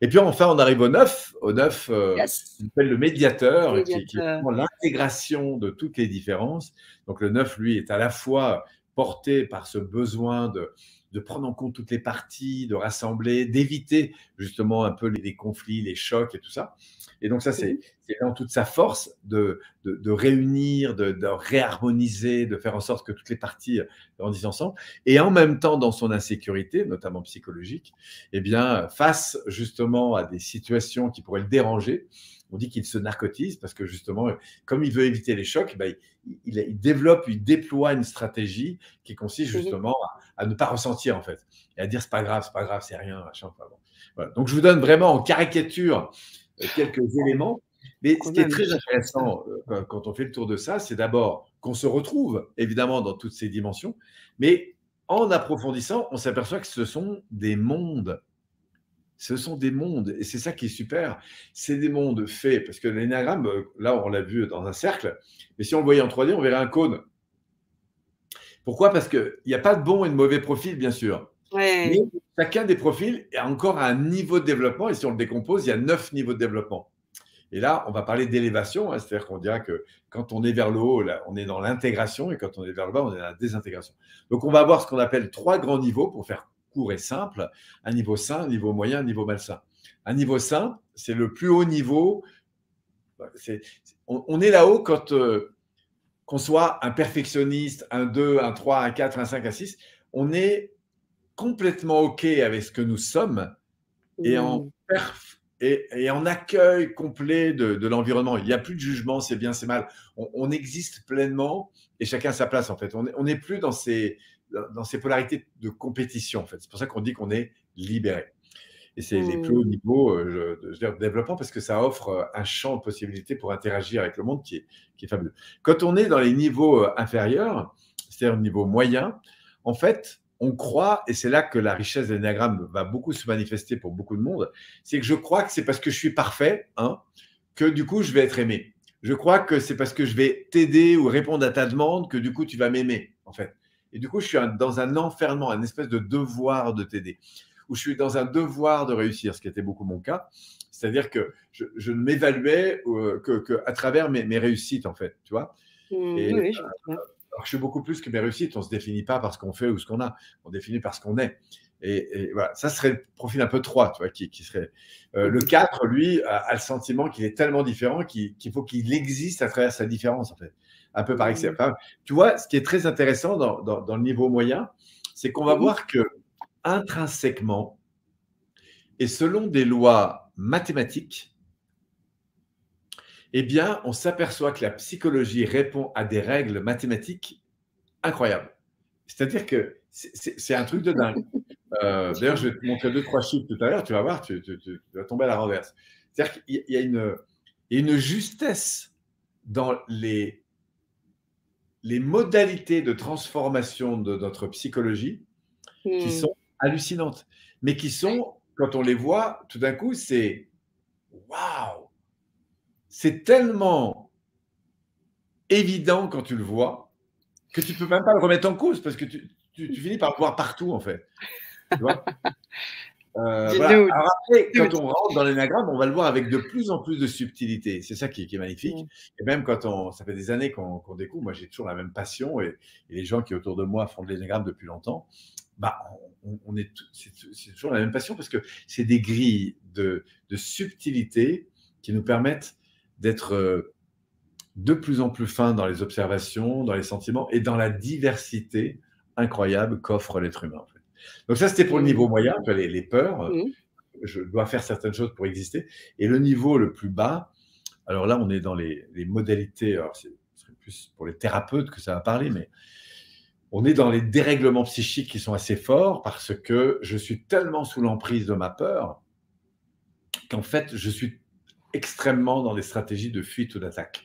Et puis enfin, on arrive au 9. Au 9, Yes. on appelle le médiateur, qui est Médiateur. vraiment l'intégration de toutes les différences. Donc le 9, lui, est à la fois porté par ce besoin de prendre en compte toutes les parties, de rassembler, d'éviter justement un peu les conflits, les chocs et tout ça. Et donc ça, c'est dans toute sa force de réunir, de réharmoniser, de faire en sorte que toutes les parties grandissent ensemble. Et en même temps, dans son insécurité, notamment psychologique, eh bien, face justement à des situations qui pourraient le déranger, on dit qu'il se narcotise parce que justement, comme il veut éviter les chocs, ben, il développe, il déploie une stratégie qui consiste justement à ne pas ressentir en fait, et à dire c'est pas grave, c'est rien, machin. Enfin, bon. Voilà. Donc je vous donne vraiment en caricature quelques éléments, mais ce qui est très intéressant quand on fait le tour de ça, c'est d'abord qu'on se retrouve évidemment dans toutes ces dimensions, mais en approfondissant, on s'aperçoit que ce sont des mondes. Ce sont des mondes, et c'est ça qui est super. C'est des mondes faits, parce que l'énéagramme, là, on l'a vu dans un cercle, mais si on le voyait en 3D, on verrait un cône. Pourquoi? Parce qu'il n'y a pas de bon et de mauvais profil, bien sûr. Ouais. Mais chacun des profils est encore à un niveau de développement, et si on le décompose, il y a 9 niveaux de développement. Et là, on va parler d'élévation, hein, c'est-à-dire qu'on dira que quand on est vers le haut, là, on est dans l'intégration, et quand on est vers le bas, on est dans la désintégration. Donc, on va avoir ce qu'on appelle 3 grands niveaux, pour faire court et simple: un niveau sain, un niveau moyen, un niveau malsain. Un niveau sain, c'est le plus haut niveau. On est là-haut quand qu'on soit un perfectionniste, un 2, un 3, un 4, un 5, un 6, on est complètement OK avec ce que nous sommes et en accueil complet de l'environnement. Il n'y a plus de jugement, c'est bien, c'est mal. On existe pleinement et chacun a sa place, en fait. On n'est plus dans ces polarités de compétition, en fait. C'est pour ça qu'on dit qu'on est libéré. Et c'est les plus hauts niveaux de développement, parce que ça offre un champ de possibilités pour interagir avec le monde qui est fabuleux. Quand on est dans les niveaux inférieurs, c'est-à-dire le niveau moyen, en fait, on croit, et c'est là que la richesse de l'énéagramme va beaucoup se manifester pour beaucoup de monde, c'est que je crois que c'est parce que je suis parfait, hein, que du coup, je vais être aimé. Je crois que c'est parce que je vais t'aider ou répondre à ta demande que du coup, tu vas m'aimer, en fait. Et du coup, je suis dans un enfermement, un espèce de devoir de t'aider, où je suis dans un devoir de réussir, ce qui était beaucoup mon cas. C'est-à-dire que je ne m'évaluais qu'à travers mes réussites, en fait, tu vois. Et, Oui, je vois très bien. alors, je suis beaucoup plus que mes réussites. On ne se définit pas par ce qu'on fait ou ce qu'on a. On définit par ce qu'on est. Et voilà, ça serait le profil un peu 3, tu vois, qui serait… Le 4, lui, a le sentiment qu'il est tellement différent qu'il faut qu'il existe à travers sa différence, en fait. Un peu par excès. Enfin, tu vois, ce qui est très intéressant dans le niveau moyen, c'est qu'on va voir que intrinsèquement, et selon des lois mathématiques, eh bien, on s'aperçoit que la psychologie répond à des règles mathématiques incroyables. C'est-à-dire que c'est un truc de dingue. D'ailleurs, je vais te montrer 2-3 chiffres tout à l'heure, tu vas voir, tu vas tomber à la renverse. C'est-à-dire qu'il y a une justesse dans les modalités de transformation de notre psychologie qui sont hallucinantes, mais qui sont, quand on les voit, tout d'un coup, c'est waouh! C'est tellement évident quand tu le vois que tu ne peux même pas le remettre en cause, parce que tu finis par le voir partout, en fait. Tu vois? Voilà. Alors après, quand on rentre dans l'énéagramme, on va le voir avec de plus en plus de subtilité. C'est ça qui est magnifique. Et même quand ça fait des années qu'on découvre, moi j'ai toujours la même passion, et les gens qui autour de moi font de l'énéagramme depuis longtemps, bah, c'est toujours la même passion, parce que c'est des grilles de subtilité qui nous permettent d'être de plus en plus fins dans les observations, dans les sentiments et dans la diversité incroyable qu'offre l'être humain, en fait. Donc ça, c'était pour le niveau moyen, les peurs. Je dois faire certaines choses pour exister. Et le niveau le plus bas, alors là, on est dans les modalités, alors ce serait plus pour les thérapeutes que ça va parler, mais on est dans les dérèglements psychiques qui sont assez forts, parce que je suis tellement sous l'emprise de ma peur qu'en fait, je suis extrêmement dans des stratégies de fuite ou d'attaque.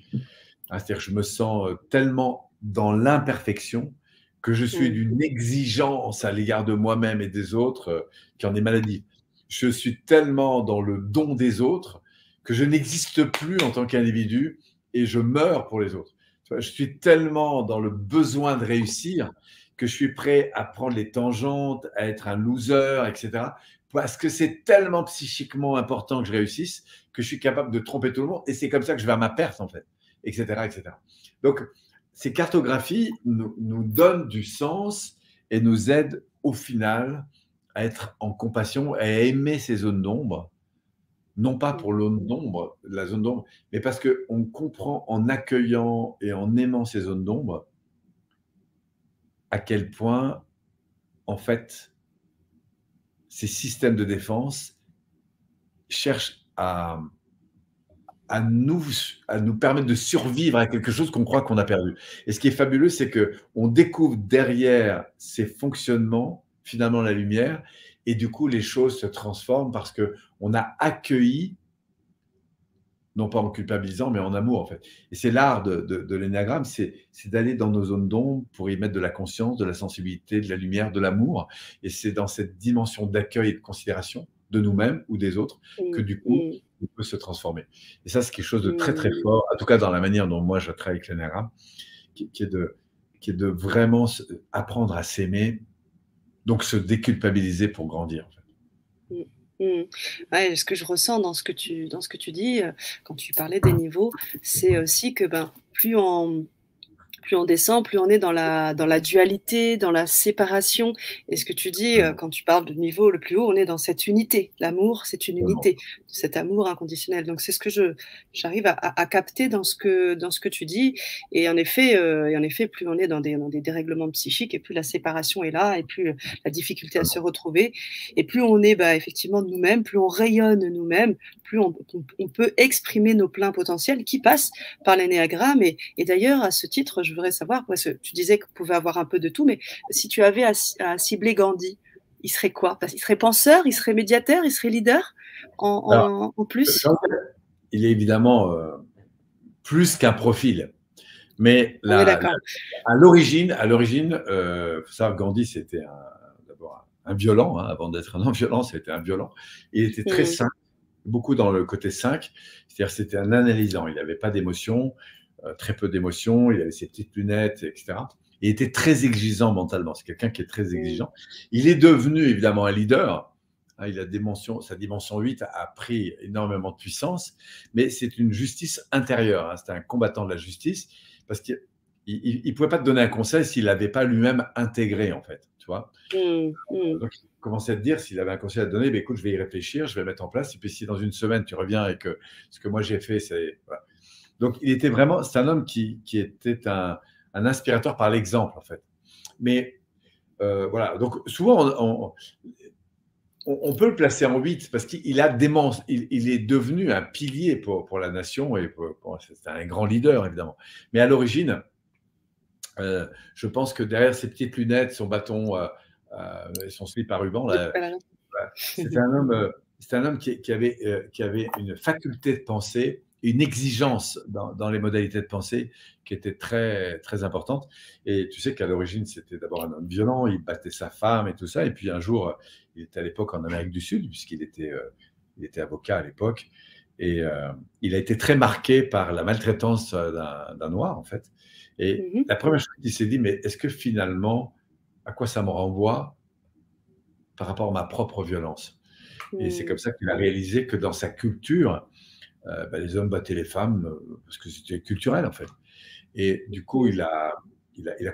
C'est-à-dire que je me sens tellement dans l'imperfection que je suis d'une exigence à l'égard de moi-même et des autres qui en est maladif. Je suis tellement dans le don des autres que je n'existe plus en tant qu'individu et je meurs pour les autres. Je suis tellement dans le besoin de réussir que je suis prêt à prendre les tangentes, à être un loser, etc. Parce que c'est tellement psychiquement important que je réussisse que je suis capable de tromper tout le monde. Et c'est comme ça que je vais à ma perte, en fait, etc. etc. Donc, ces cartographies nous donnent du sens et nous aident au final à être en compassion et à aimer ces zones d'ombre, non pas pour la zone d'ombre, mais parce qu'on comprend en accueillant et en aimant ces zones d'ombre à quel point, en fait, ces systèmes de défense cherchent à nous permettre de survivre à quelque chose qu'on croit qu'on a perdu. Et ce qui est fabuleux, c'est qu'on découvre derrière ces fonctionnements, finalement, la lumière, et du coup, les choses se transforment parce qu'on a accueilli, non pas en culpabilisant, mais en amour, en fait. Et c'est l'art de l'énéagramme, c'est d'aller dans nos zones d'ombre pour y mettre de la conscience, de la sensibilité, de la lumière, de l'amour. Et c'est dans cette dimension d'accueil et de considération de nous-mêmes ou des autres que du coup, on peut se transformer. Et ça, c'est quelque chose de très, très fort, en tout cas dans la manière dont moi je travaille avec l'énéagramme, qui est de vraiment apprendre à s'aimer, donc se déculpabiliser pour grandir. En fait. Ouais, ce que je ressens dans ce que tu dis, quand tu parlais des niveaux, c'est aussi que plus on descend, plus on est dans la dualité, dans la séparation. Et ce que tu dis, quand tu parles de niveau le plus haut, on est dans cette unité. L'amour, c'est une unité, cet amour inconditionnel. Donc, c'est ce que j'arrive à capter dans ce que tu dis. Et en effet, plus on est dans des dérèglements psychiques, et plus la séparation est là, et plus la difficulté à se retrouver. Et plus on est effectivement de nous-mêmes, plus on rayonne nous-mêmes, plus on peut exprimer nos pleins potentiels qui passent par l'énéagramme. Et d'ailleurs, à ce titre, je voudrais savoir, parce que tu disais qu'on pouvait avoir un peu de tout, mais si tu avais à cibler Gandhi, il serait quoi? Il serait penseur, il serait médiateur, il serait leader en plus? Il est évidemment plus qu'un profil. Mais On est d'accord. à l'origine, faut savoir que Gandhi, c'était d'abord un violent, avant d'être un non-violent, c'était un violent. Il était très simple, beaucoup dans le côté 5, c'est-à-dire c'était un analysant, il n'avait pas d'émotion, très peu d'émotions, il avait ses petites lunettes, etc. Il était très exigeant mentalement, c'est quelqu'un qui est très exigeant. Il est devenu évidemment un leader, sa dimension 8 a pris énormément de puissance, mais c'est une justice intérieure, c'est un combattant de la justice, parce qu'il ne pouvait pas te donner un conseil s'il l'avait pas lui-même intégré, en fait, tu vois. Donc, il commençait à te dire, s'il avait un conseil à te donner, écoute, je vais y réfléchir, je vais le mettre en place, et puis si dans une semaine, tu reviens et que ce que moi j'ai fait, c'est... Voilà. Donc, c'est un homme qui était un inspirateur par l'exemple, en fait. Mais, voilà, donc souvent, on peut le placer en 8 parce qu'il est devenu un pilier pour la nation et c'est un grand leader, évidemment. Mais à l'origine, je pense que derrière ses petites lunettes, son bâton, son slip à ruban, c'est un homme qui avait une faculté de penser, une exigence dans les modalités de pensée qui était très, très importante. Et tu sais qu'à l'origine, c'était d'abord un homme violent, il battait sa femme et tout ça. Et puis un jour, il était à l'époque en Amérique du Sud, puisqu'il était avocat à l'époque. Et il a été très marqué par la maltraitance d'un Noir, en fait. Et la première chose qu'il s'est dit, mais est-ce que finalement, à quoi ça me renvoie par rapport à ma propre violence? Et c'est comme ça qu'il a réalisé que dans sa culture, les hommes battaient les femmes parce que c'était culturel, en fait. Et du coup, il a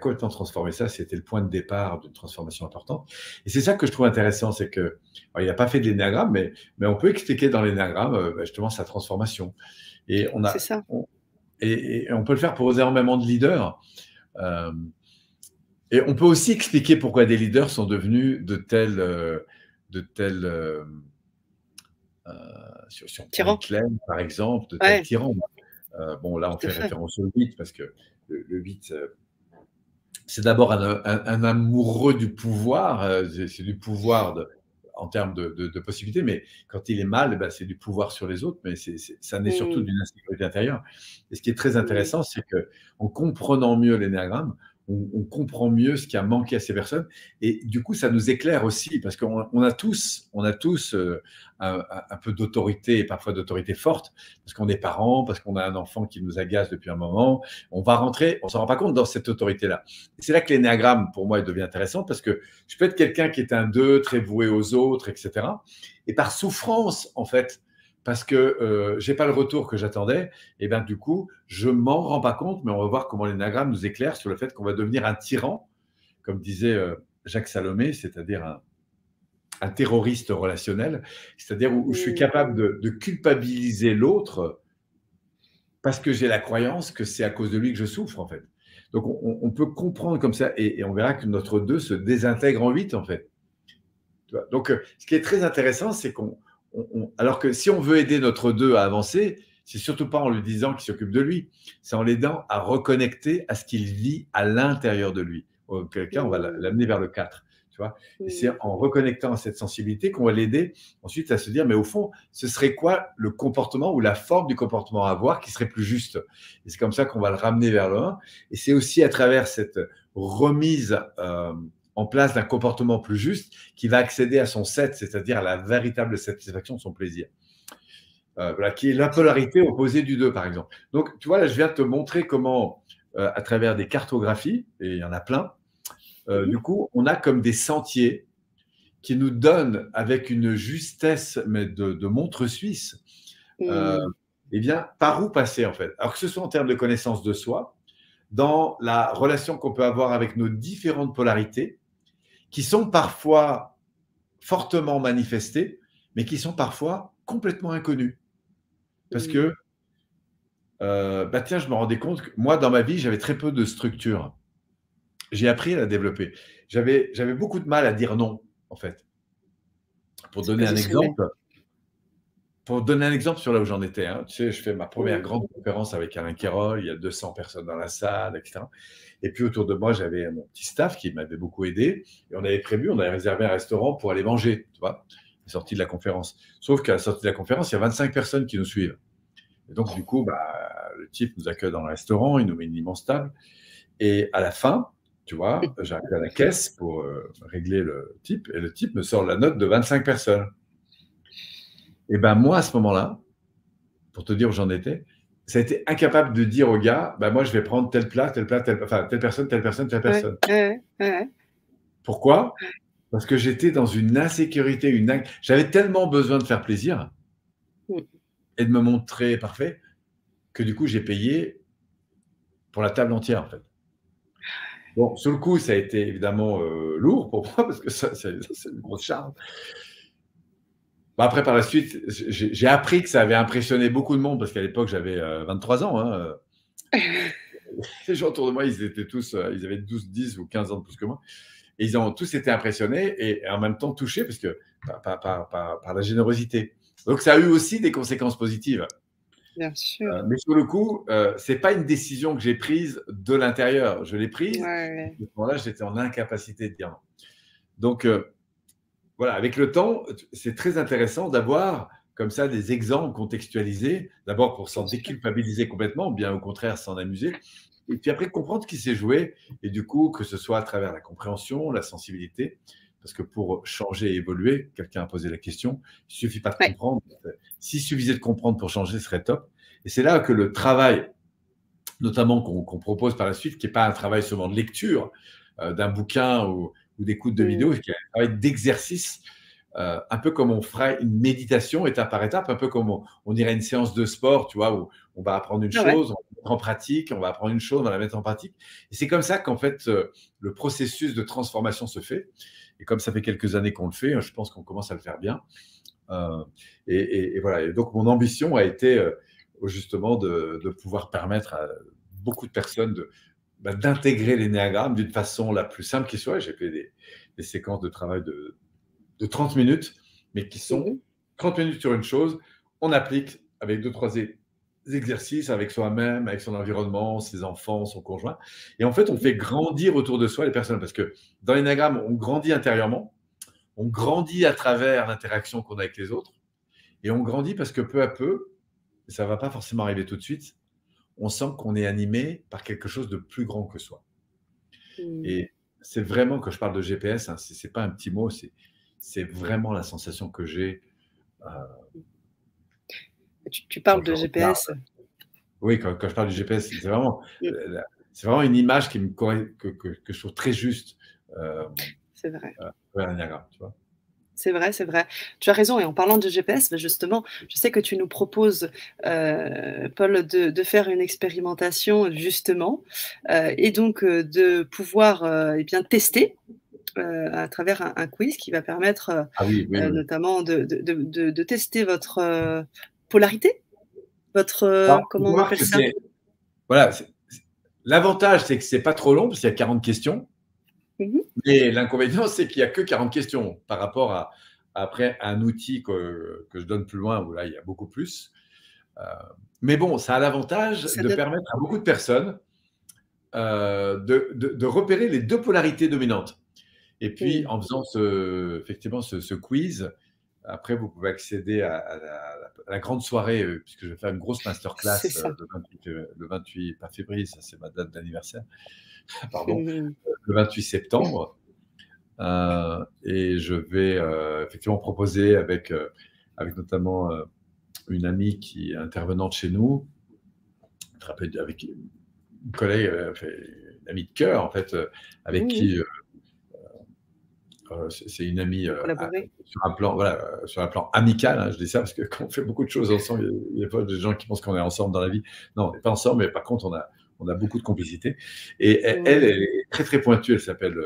complètement transformé ça. C'était le point de départ d'une transformation importante. Et c'est ça que je trouve intéressant, c'est que il n'a pas fait de l'énéagramme, mais on peut expliquer dans l'énéagramme justement sa transformation. Et c'est ça. Et on peut le faire pour énormément de leaders. Et on peut aussi expliquer pourquoi des leaders sont devenus de tels sur Hitler, par exemple, de tels tyrans. Bon, là, on fait référence au 8 parce que le 8, c'est d'abord un amoureux du pouvoir. C'est du pouvoir en termes de possibilités, mais quand il est mal, ben, c'est du pouvoir sur les autres, mais ça naît surtout d'une insécurité intérieure. Et ce qui est très intéressant, c'est qu'en comprenant mieux l'énéagramme, on comprend mieux ce qui a manqué à ces personnes. Et du coup, ça nous éclaire aussi, parce qu'on a tous un peu d'autorité, et parfois d'autorité forte, parce qu'on est parents, parce qu'on a un enfant qui nous agace depuis un moment. On va rentrer, on ne s'en rend pas compte dans cette autorité-là. C'est là que l'énéagramme, pour moi, il devient intéressant, parce que je peux être quelqu'un qui est un 2, très voué aux autres, etc. Et par souffrance, en fait, parce que je n'ai pas le retour que j'attendais, et bien du coup, je ne m'en rends pas compte, mais on va voir comment l'énéagramme nous éclaire sur le fait qu'on va devenir un tyran, comme disait Jacques Salomé, c'est-à-dire un terroriste relationnel, c'est-à-dire où je suis capable de culpabiliser l'autre parce que j'ai la croyance que c'est à cause de lui que je souffre, en fait. Donc, on peut comprendre comme ça, et on verra que notre 2 se désintègre en 8, en fait. Donc, ce qui est très intéressant, c'est alors que si on veut aider notre 2 à avancer, c'est surtout pas en lui disant qu'il s'occupe de lui, c'est en l'aidant à reconnecter à ce qu'il vit à l'intérieur de lui. Auquel cas, on va l'amener vers le 4. Tu vois, et c'est en reconnectant à cette sensibilité qu'on va l'aider ensuite à se dire, mais au fond, ce serait quoi le comportement ou la forme du comportement à avoir qui serait plus juste? Et c'est comme ça qu'on va le ramener vers le 1. Et c'est aussi à travers cette remise en place d'un comportement plus juste qui va accéder à son 7, c'est-à-dire à la véritable satisfaction de son plaisir. Voilà, qui est la polarité opposée du 2, par exemple. Donc, tu vois, là, je viens de te montrer comment, à travers des cartographies, et il y en a plein, du coup, on a comme des sentiers qui nous donnent, avec une justesse mais de montre suisse, eh bien, par où passer, en fait. Alors que ce soit en termes de connaissance de soi, dans la relation qu'on peut avoir avec nos différentes polarités, qui sont parfois fortement manifestées, mais qui sont parfois complètement inconnues. Parce que, tiens, je me rendais compte que moi, dans ma vie, j'avais très peu de structure. J'ai appris à la développer. J'avais beaucoup de mal à dire non, en fait. Pour donner un exemple sur là où j'en étais, hein, tu sais, je fais ma première grande conférence avec Alain Quérol, il y a 200 personnes dans la salle, etc. Et puis autour de moi, j'avais mon petit staff qui m'avait beaucoup aidé. Et on avait réservé un restaurant pour aller manger, tu vois, à la sortie de la conférence. Sauf qu'à la sortie de la conférence, il y a 25 personnes qui nous suivent. Et donc, du coup, le type nous accueille dans le restaurant, il nous met une immense table. Et à la fin, tu vois, j'arrive à la caisse pour régler le type, et le type me sort la note de 25 personnes. Et ben moi, à ce moment-là, pour te dire où j'en étais, ça a été incapable de dire au gars, moi, je vais prendre tel plat, telle personne, telle personne, telle personne. Pourquoi? Parce que j'étais dans une insécurité, j'avais tellement besoin de faire plaisir et de me montrer parfait que du coup, j'ai payé pour la table entière, en fait. Bon, sur le coup, ça a été évidemment lourd pour moi parce que ça, c'est une grosse charge. Après, par la suite, j'ai appris que ça avait impressionné beaucoup de monde parce qu'à l'époque, j'avais 23 ans. Hein. Les gens autour de moi, ils étaient tous, ils avaient 12, 10 ou 15 ans de plus que moi. Et ils ont tous été impressionnés et en même temps touchés parce que, par la générosité. Donc, ça a eu aussi des conséquences positives. Bien sûr. Mais sur le coup, ce n'est pas une décision que j'ai prise de l'intérieur. Je l'ai prise. À ce moment-là, j'étais en incapacité de dire non. Donc, voilà, avec le temps, c'est très intéressant d'avoir comme ça des exemples contextualisés, d'abord pour s'en déculpabiliser complètement, bien au contraire s'en amuser, et puis après comprendre ce qui s'est joué, et du coup, que ce soit à travers la compréhension, la sensibilité, parce que pour changer et évoluer, quelqu'un a posé la question, il ne suffit pas de comprendre. S'il suffisait de comprendre pour changer, ce serait top. Et c'est là que le travail, notamment qu'on propose par la suite, qui n'est pas un travail seulement de lecture d'un bouquin ou d'écoute de vidéos, qui est un travail d'exercice, un peu comme on ferait une méditation étape par étape, un peu comme on dirait une séance de sport, tu vois, où on va apprendre une chose, on va la mettre en pratique, on va apprendre une chose, on va la mettre en pratique. Et c'est comme ça qu'en fait, le processus de transformation se fait. Et comme ça fait quelques années qu'on le fait, je pense qu'on commence à le faire bien. Et voilà. Et donc, mon ambition a été justement de pouvoir permettre à beaucoup de personnes d'intégrer l'énéagramme d'une façon la plus simple qui soit. J'ai fait des séquences de travail de 30 minutes, mais qui sont 30 minutes sur une chose. On applique avec 2-3 exercices avec soi-même, avec son environnement, ses enfants, son conjoint. Et en fait, on fait grandir autour de soi les personnes. Parce que dans l'énéagramme, on grandit intérieurement. on grandit à travers l'interaction qu'on a avec les autres. Et on grandit parce que peu à peu, ça ne va pas forcément arriver tout de suite, on sent qu'on est animé par quelque chose de plus grand que soi. Et c'est vraiment, quand je parle de GPS, hein, ce n'est pas un petit mot, c'est vraiment la sensation que j'ai. Tu parles de GPS. Oui, quand je parle du GPS, c'est vraiment une image que je trouve très juste. C'est vrai. Un diagramme, tu vois. C'est vrai, c'est vrai. Tu as raison. Et en parlant de GPS, ben justement, je sais que tu nous proposes, Paul, de faire une expérimentation justement, et donc de pouvoir eh bien tester à travers un quiz qui va permettre Oui, oui, oui. notamment de tester votre polarité, votre comment on appelle ça? Voilà, l'avantage, c'est que c'est pas trop long parce qu'il y a 40 questions. Mais l'inconvénient, c'est qu'il n'y a que 40 questions par rapport à après un outil que je donne plus loin où là, il y a beaucoup plus. Mais bon, ça a l'avantage de permettre à beaucoup de personnes de repérer les deux polarités dominantes. Et puis, en faisant effectivement ce quiz, après, vous pouvez accéder à la grande soirée, puisque je vais faire une grosse masterclass le 28, pas février, ça c'est ma date d'anniversaire, pardon, le 28 septembre. Et je vais effectivement proposer avec notamment une amie qui est intervenante chez nous, avec une collègue, une amie de cœur en fait, avec qui c'est une amie sur un plan amical, hein, je dis ça parce que quand on fait beaucoup de choses ensemble, il y a pas des gens qui pensent qu'on est ensemble dans la vie. Non, on n'est pas ensemble, mais par contre, on a beaucoup de complicité. Et elle est très, très pointue. Elle s'appelle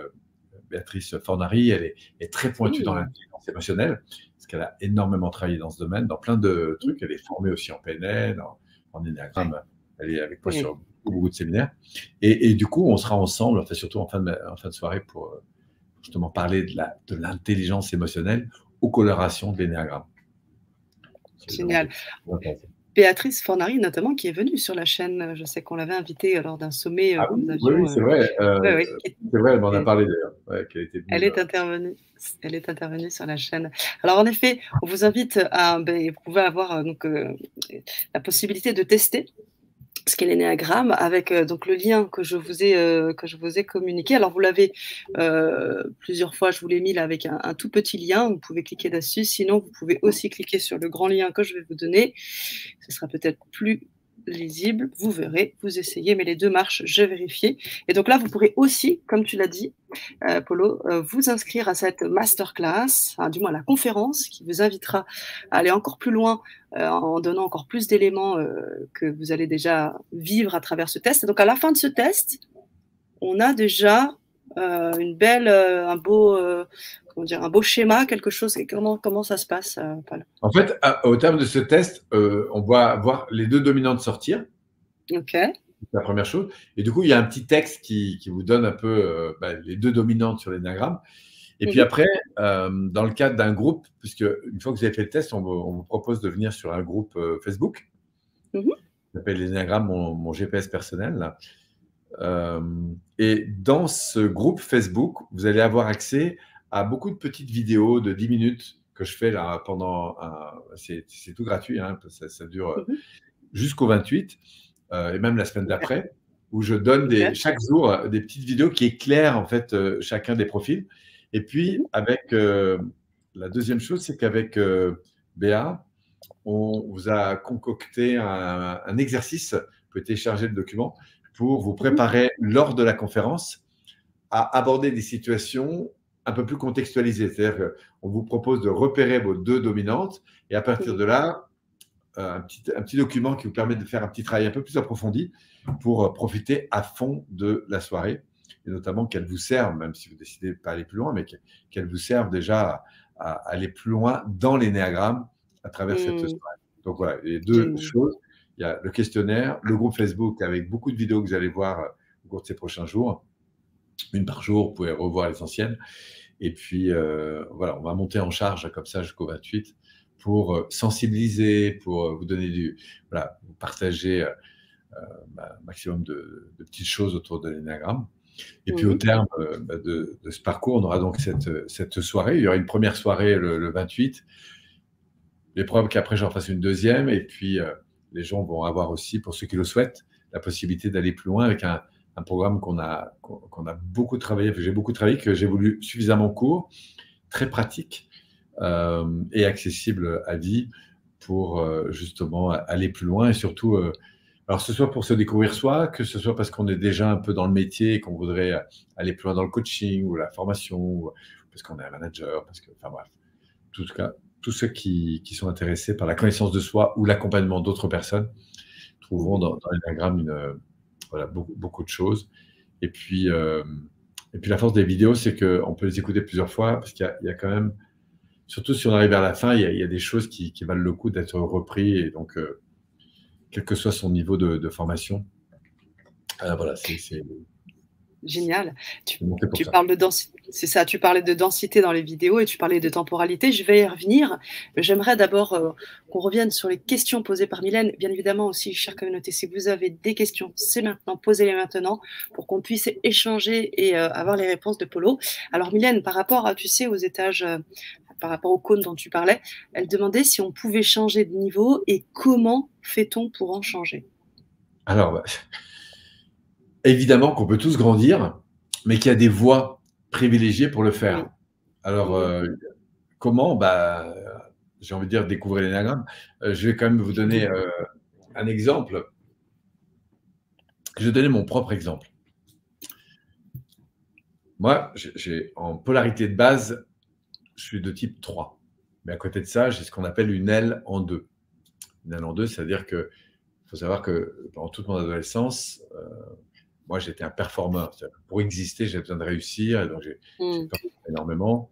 Béatrice Fornari. Elle est très pointue dans l'intelligence émotionnelle parce qu'elle a énormément travaillé dans ce domaine, dans plein de trucs. Elle est formée aussi en PNL, en énéagramme. Elle est avec moi sur beaucoup de séminaires. Et du coup, on sera ensemble, enfin, surtout en fin de soirée pour justement parler de l'intelligence émotionnelle aux colorations de l'énéagramme. Génial. Béatrice Fornari, notamment, qui est venue sur la chaîne. Je sais qu'on l'avait invitée lors d'un sommet que nous avions. Oui, c'est vrai. C'est vrai, elle m'en a parlé d'ailleurs. Elle est intervenue sur la chaîne. Alors, en effet, on vous invite vous pouvez avoir donc, la possibilité de tester ce qu'est l'énéagramme avec donc le lien que je vous ai communiqué. Alors vous l'avez plusieurs fois, je vous l'ai mis là avec un tout petit lien, vous pouvez cliquer dessus, sinon vous pouvez aussi cliquer sur le grand lien que je vais vous donner, ce sera peut-être plus lisible, vous verrez, vous essayez, mais les deux marchent, je vérifie. Et donc là, vous pourrez aussi, comme tu l'as dit, Polo, vous inscrire à cette masterclass, du moins à la conférence, qui vous invitera à aller encore plus loin en donnant encore plus d'éléments que vous allez déjà vivre à travers ce test. Et donc à la fin de ce test, on a déjà un beau schéma, quelque chose. Comment ça se passe, Paul? En fait, au terme de ce test, on va voir les deux dominantes sortir. Ok. C'est la première chose. Et du coup, il y a un petit texte qui vous donne un peu les deux dominantes sur l'énéagramme. Et puis après, dans le cadre d'un groupe, puisque une fois que vous avez fait le test, on vous propose de venir sur un groupe Facebook qui s'appelle l'énéagramme, mon GPS personnel. Là. Et dans ce groupe Facebook, vous allez avoir accès à beaucoup de petites vidéos de 10 minutes que je fais là pendant c'est tout gratuit, hein, ça dure jusqu'au 28 et même la semaine d'après, où je donne chaque jour des petites vidéos qui éclairent en fait chacun des profils. Et puis avec la deuxième chose, c'est qu'avec Béa, on vous a concocté un exercice, vous pouvez télécharger le document, pour vous préparer lors de la conférence à aborder des situations un peu plus contextualisées. C'est-à-dire qu'on vous propose de repérer vos deux dominantes et à partir de là, un petit document qui vous permet de faire un petit travail un peu plus approfondi pour profiter à fond de la soirée et notamment qu'elle vous serve, même si vous décidez de ne pas aller plus loin, mais qu'elle vous serve déjà à aller plus loin dans l'énéagramme à travers cette soirée. Donc voilà, les deux choses. Il y a le questionnaire, le groupe Facebook avec beaucoup de vidéos que vous allez voir au cours de ces prochains jours. Une par jour, vous pouvez revoir l'essentiel. Et puis, voilà, on va monter en charge comme ça jusqu'au 28 pour sensibiliser, pour vous donner vous partager un maximum de petites choses autour de l'énéagramme. Et puis au terme de ce parcours, on aura donc cette soirée. Il y aura une première soirée le 28. Les probable qu'après j'en fasse une deuxième. Et puis les gens vont avoir aussi, pour ceux qui le souhaitent, la possibilité d'aller plus loin avec un programme qu'on a beaucoup travaillé, que j'ai beaucoup travaillé, que j'ai voulu suffisamment court, très pratique et accessible à vie pour justement aller plus loin et surtout, alors ce soit pour se découvrir soi, que ce soit parce qu'on est déjà un peu dans le métier et qu'on voudrait aller plus loin dans le coaching ou la formation, ou parce qu'on est un manager, parce que, enfin bref, en tout cas, tous ceux qui sont intéressés par la connaissance de soi ou l'accompagnement d'autres personnes trouveront dans l'énagramme voilà, beaucoup de choses. Et puis la force des vidéos, c'est qu'on peut les écouter plusieurs fois, parce qu'il y a quand même, surtout si on arrive vers la fin, il y a des choses qui valent le coup d'être repris. Et donc, quel que soit son niveau de formation, voilà, c'est génial. Tu ça. parles de densité, c'est ça, tu parlais de densité dans les vidéos et tu parlais de temporalité. Je vais y revenir. J'aimerais d'abord qu'on revienne sur les questions posées par Mylène. Bien évidemment aussi, chère communauté, si vous avez des questions, c'est maintenant, posez-les maintenant pour qu'on puisse échanger et avoir les réponses de Polo. Alors Mylène, par rapport à, tu sais, aux étages, par rapport au cône dont tu parlais, elle demandait si on pouvait changer de niveau et comment fait-on pour en changer? Alors, évidemment qu'on peut tous grandir, mais qu'il y a des voies privilégiées pour le faire. Oui. Alors, comment? J'ai envie de dire découvrir l'énagramme. Je vais quand même vous donner un exemple. Je vais donner mon propre exemple. Moi, en polarité de base, je suis de type 3. Mais à côté de ça, j'ai ce qu'on appelle une aile en 2. Une aile en 2, c'est-à-dire qu'il faut savoir que pendant toute mon adolescence, moi, j'étais un performeur. Pour exister, j'ai besoin de réussir. Et donc, j'ai performé énormément.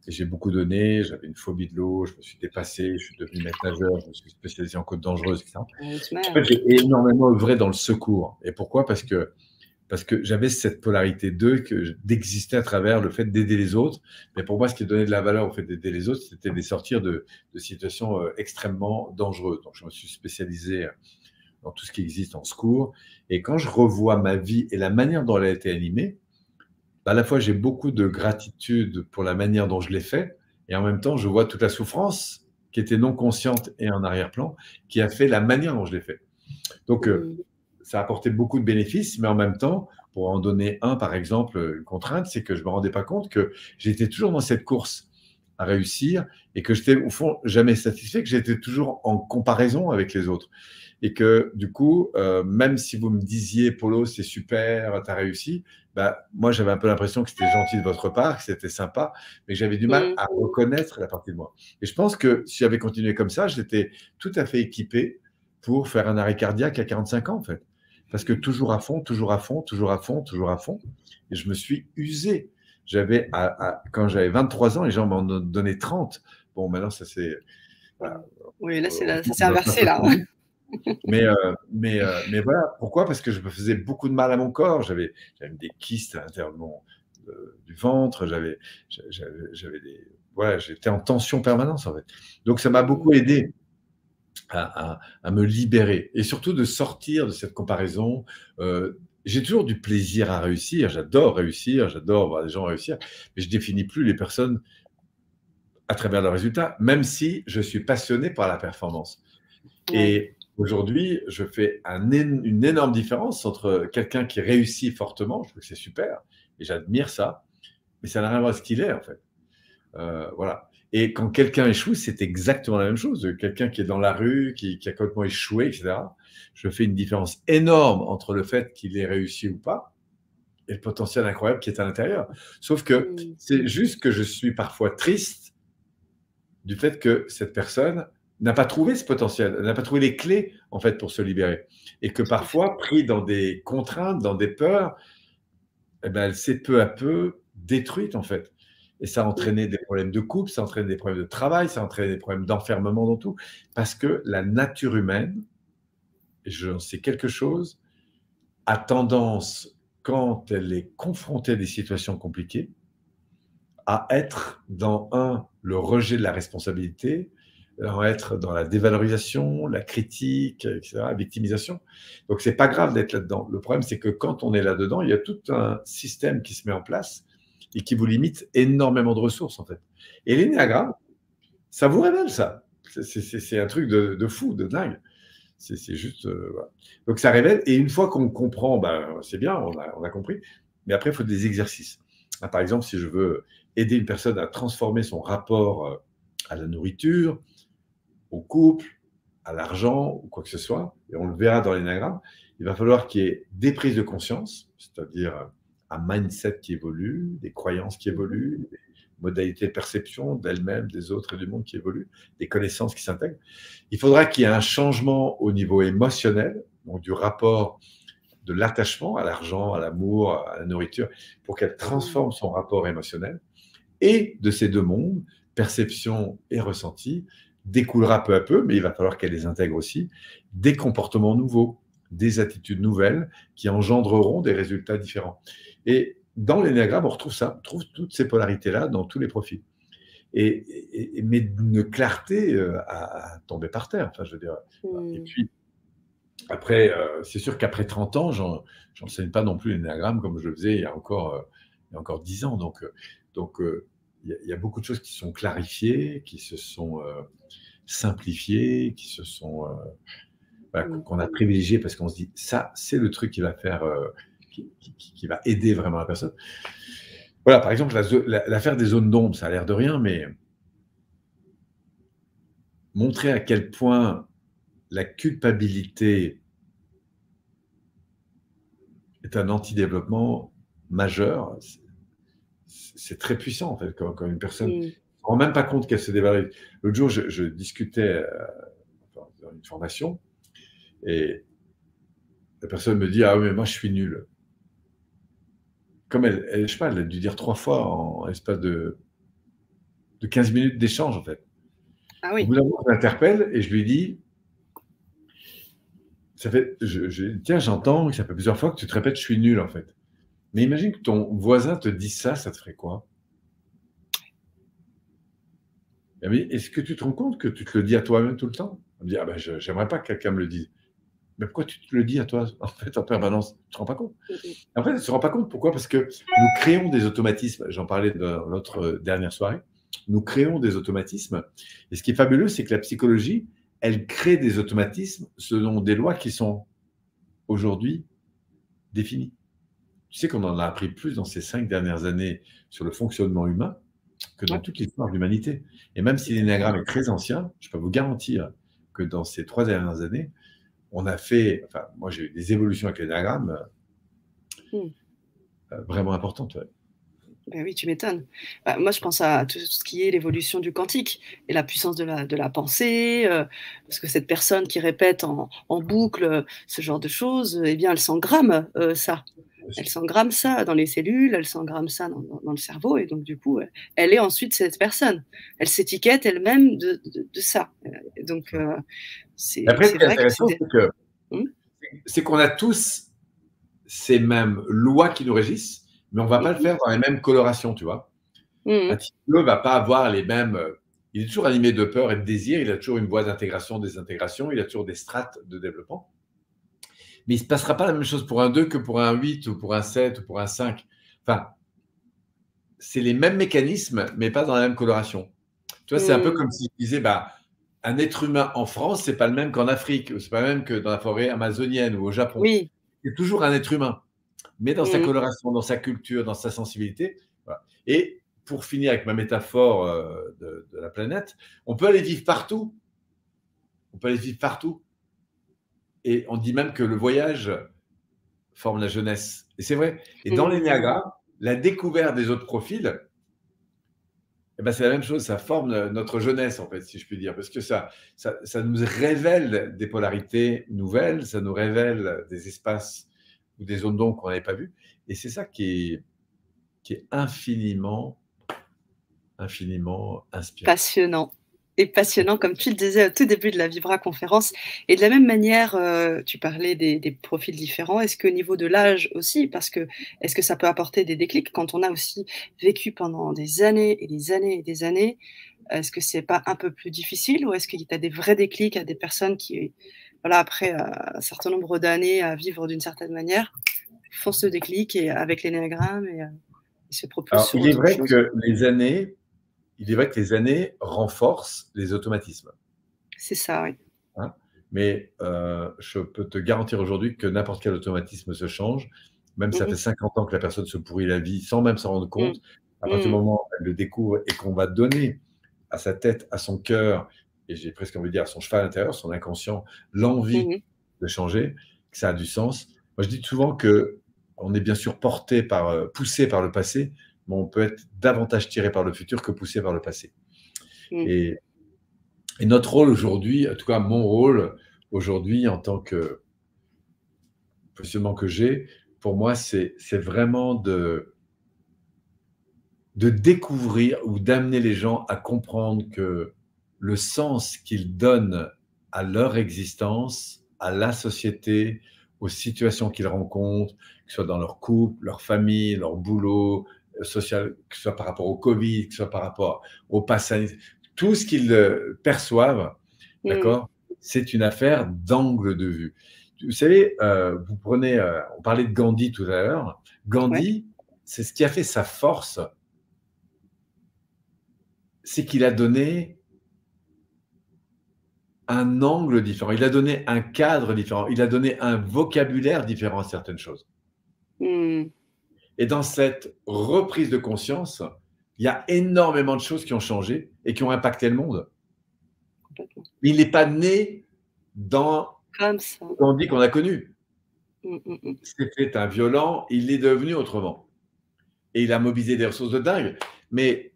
Et j'ai beaucoup donné. J'avais une phobie de l'eau. Je me suis dépassé. Je suis devenu maître nageur. Je me suis spécialisé en côte dangereuse, etc. En fait, j'ai énormément œuvré dans le secours. Et pourquoi? Parce que j'avais cette polarité 2 d'exister à travers le fait d'aider les autres. Mais pour moi, ce qui donnait de la valeur au fait d'aider les autres, c'était de les sortir de situations extrêmement dangereuses. Donc, je me suis spécialisé dans tout ce qui existe en secours. Et quand je revois ma vie et la manière dont elle a été animée, à la fois j'ai beaucoup de gratitude pour la manière dont je l'ai fait, et en même temps je vois toute la souffrance qui était non consciente et en arrière-plan, qui a fait la manière dont je l'ai fait. Donc ça a apporté beaucoup de bénéfices, mais en même temps, pour en donner un par exemple, une contrainte, c'est que je ne me rendais pas compte que j'étais toujours dans cette course à réussir et que j'étais au fond jamais satisfait, que j'étais toujours en comparaison avec les autres. Et que du coup, même si vous me disiez, Polo, c'est super, tu as réussi, moi j'avais un peu l'impression que c'était gentil de votre part, que c'était sympa, mais j'avais du mal à reconnaître la partie de moi. Et je pense que si j'avais continué comme ça, j'étais tout à fait équipé pour faire un arrêt cardiaque à 45 ans, en fait. Parce que toujours à fond, toujours à fond, toujours à fond, toujours à fond. Et je me suis usé. Quand j'avais 23 ans, les gens m'en donnaient 30. Bon, maintenant, ça c'est... Voilà. Oui, là, ça s'est inversé, là. Mais voilà, pourquoi? Parce que je me faisais beaucoup de mal à mon corps. J'avais des kystes à l'intérieur du ventre. Voilà, j'étais en tension permanente, en fait. Donc, ça m'a beaucoup aidé à me libérer et surtout de sortir de cette comparaison. J'ai toujours du plaisir à réussir. J'adore voir les gens réussir, mais je définis plus les personnes à travers leurs résultats, même si je suis passionné par la performance. Et aujourd'hui, je fais une énorme différence entre quelqu'un qui réussit fortement, je trouve que c'est super, et j'admire ça, mais ça n'a rien à voir avec ce qu'il est, en fait. Voilà. Et quand quelqu'un échoue, c'est exactement la même chose. Quelqu'un qui est dans la rue, qui a complètement échoué, etc. Je fais une différence énorme entre le fait qu'il ait réussi ou pas et le potentiel incroyable qui est à l'intérieur. Sauf que c'est juste que je suis parfois triste du fait que cette personne n'a pas trouvé ce potentiel, n'a pas trouvé les clés, en fait, pour se libérer. Et que parfois, pris dans des contraintes, dans des peurs, elle s'est peu à peu détruite, en fait. Et ça a entraîné des problèmes de couple, ça a entraîné des problèmes de travail, ça a entraîné des problèmes d'enfermement dans tout. Parce que la nature humaine, et j'en sais quelque chose, a tendance, quand elle est confrontée à des situations compliquées, à être dans le rejet de la responsabilité, vont être dans la dévalorisation, la critique, etc., la victimisation. Donc, c'est pas grave d'être là-dedans. Le problème, c'est que quand on est là-dedans, il y a tout un système qui se met en place et qui vous limite énormément de ressources, en fait. Et l'énéagramme, ça vous révèle ça. C'est un truc de fou, de dingue. C'est juste. Voilà. Donc, ça révèle. Et une fois qu'on comprend, ben, c'est bien, on a compris. Mais après, il faut des exercices. Ah, par exemple, si je veux aider une personne à transformer son rapport à la nourriture, au couple, à l'argent ou quoi que ce soit, et on le verra dans l'énagramme, il va falloir qu'il y ait des prises de conscience, c'est-à-dire un mindset qui évolue, des croyances qui évoluent, des modalités de perception d'elle-même, des autres et du monde qui évoluent, des connaissances qui s'intègrent. Il faudra qu'il y ait un changement au niveau émotionnel, donc du rapport de l'attachement à l'argent, à l'amour, à la nourriture, pour qu'elle transforme son rapport émotionnel. Et de ces deux mondes, perception et ressenti, découlera peu à peu, mais il va falloir qu'elle les intègre aussi, des comportements nouveaux, des attitudes nouvelles qui engendreront des résultats différents. Et dans l'énéagramme, on retrouve ça, on trouve toutes ces polarités-là dans tous les profils. Mais d'une clarté à tomber par terre. Enfin, je veux dire. Et puis, après, c'est sûr qu'après 30 ans, j'enseigne pas non plus l'énéagramme comme je le faisais il y a encore 10 ans. Donc, il y a beaucoup de choses qui sont clarifiées, qui se sont simplifiées, qui se sont voilà, qu'on a privilégiées parce qu'on se dit ça, c'est le truc qui va faire, qui va aider vraiment la personne. Voilà, par exemple, l'affaire des zones d'ombre, ça a l'air de rien, mais montrer à quel point la culpabilité est un antidéveloppement majeur. C'est très puissant, en fait, quand une personne ne se rend même pas compte qu'elle se dévalorise. L'autre jour, je discutais dans une formation et la personne me dit « Ah oui, mais moi, je suis nul ». Comme je sais pas, elle a dû dire 3 fois en l'espace de 15 minutes d'échange, en fait. Ah oui. Au bout d'un moment, je l'interpelle et je lui dis tiens, j'entends que ça fait plusieurs fois que tu te répètes « je suis nul », en fait. Mais imagine que ton voisin te dise ça te ferait quoi? Mais est-ce que tu te rends compte que tu te le dis à toi-même tout le temps? On me dit, ah ben, j'aimerais pas que quelqu'un me le dise. Mais pourquoi tu te le dis à toi, en fait, en permanence? Tu te rends pas compte? En fait, elle se rend pas compte. Pourquoi? Parce que nous créons des automatismes. J'en parlais dans notre dernière soirée. Nous créons des automatismes. Et ce qui est fabuleux, c'est que la psychologie, elle crée des automatismes selon des lois qui sont aujourd'hui définies. Tu sais qu'on en a appris plus dans ces 5 dernières années sur le fonctionnement humain que dans toute l'histoire de l'humanité. Et même si l'énéagramme est très ancien, je peux vous garantir que dans ces 3 dernières années, on a fait, enfin, moi j'ai eu des évolutions avec l'énéagramme vraiment importantes. Ouais. Ben oui, tu m'étonnes. Bah, moi, je pense à tout ce qui est l'évolution du quantique et la puissance de la pensée, parce que cette personne qui répète en boucle ce genre de choses, eh bien, elle s'engramme ça. Elle s'engramme ça dans les cellules, elle s'engramme ça dans le cerveau, et donc du coup, elle est ensuite cette personne. Elle s'étiquette elle-même de ça. Donc, c'est Après, ce qui est vrai que intéressant, Mmh? c'est qu'on a tous ces mêmes lois qui nous régissent, mais on ne va pas le faire dans les mêmes colorations, tu vois. Un type bleu ne va pas avoir les mêmes. Il est toujours animé de peur et de désir, il a toujours une voie d'intégration, désintégration, il a toujours des strates de développement. Mais il ne se passera pas la même chose pour un 2 que pour un 8 ou pour un 7 ou pour un 5. Enfin, c'est les mêmes mécanismes, mais pas dans la même coloration. Tu vois, c'est un peu comme si je disais, bah, un être humain en France, c'est pas le même qu'en Afrique, c'est pas le même que dans la forêt amazonienne ou au Japon. Oui. C'est toujours un être humain, mais dans sa coloration, dans sa culture, dans sa sensibilité. Voilà. Et pour finir avec ma métaphore de la planète, on peut aller vivre partout. On peut aller vivre partout. Et on dit même que le voyage forme la jeunesse. Et c'est vrai. Et dans l'énéagramme, la découverte des autres profils, eh ben, c'est la même chose, ça forme notre jeunesse, en fait, si je puis dire, parce que ça nous révèle des polarités nouvelles, ça nous révèle des espaces ou des zones d'ombre qu'on n'avait pas vues. Et c'est ça qui est infiniment inspirant. Passionnant. Et passionnant, comme tu le disais au tout début de la Vibra conférence. Et de la même manière, tu parlais des profils différents. Est-ce qu'au niveau de l'âge aussi, parce que est-ce que ça peut apporter des déclics quand on a aussi vécu pendant des années et des années et des années Est-ce que c'est pas un peu plus difficile ou est-ce que tu as des vrais déclics à des personnes qui, voilà, après, un certain nombre d'années à vivre d'une certaine manière, font ce déclic et avec l'énéagramme et se propulsent Alors, sur autre chose? il est vrai que les années renforcent les automatismes, C'est ça, oui. hein. Mais je peux te garantir aujourd'hui que n'importe quel automatisme se change. Même si ça Mmh fait mh. 50 ans que la personne se pourrit la vie sans même s'en rendre Mmh. compte, à partir du Mmh. moment où elle le découvre et qu'on va donner à sa tête, à son cœur et j'ai presque envie de dire à son cheval intérieur, son inconscient, l'envie Mmh. de changer, que ça a du sens. Moi, je dis souvent qu'on est bien sûr porté par, poussé par le passé, mais on peut être davantage tiré par le futur que poussé par le passé. Mmh. Et et notre rôle aujourd'hui, en tout cas mon rôle aujourd'hui en tant que positionnement que j'ai, pour moi, c'est vraiment de découvrir ou d'amener les gens à comprendre que le sens qu'ils donnent à leur existence, à la société, aux situations qu'ils rencontrent, que ce soit dans leur couple, leur famille, leur boulot, social, que ce soit par rapport au Covid, que ce soit par rapport au pass sanitaire, tout ce qu'ils perçoivent, Mmh. d'accord, c'est une affaire d'angle de vue. Vous savez, vous prenez, on parlait de Gandhi tout à l'heure. Ouais. Gandhi, c'est ce qui a fait sa force, c'est qu'il a donné un angle différent, il a donné un cadre différent, il a donné un vocabulaire différent à certaines choses. Mmh. Et dans cette reprise de conscience, il y a énormément de choses qui ont changé et qui ont impacté le monde. Complètement. Mais il n'est pas né dans Comme ça. le Gandhi qu'on a connu. Mmh, mmh mh. C'était un violent, il est devenu autrement. Et il a mobilisé des ressources de dingue. Mais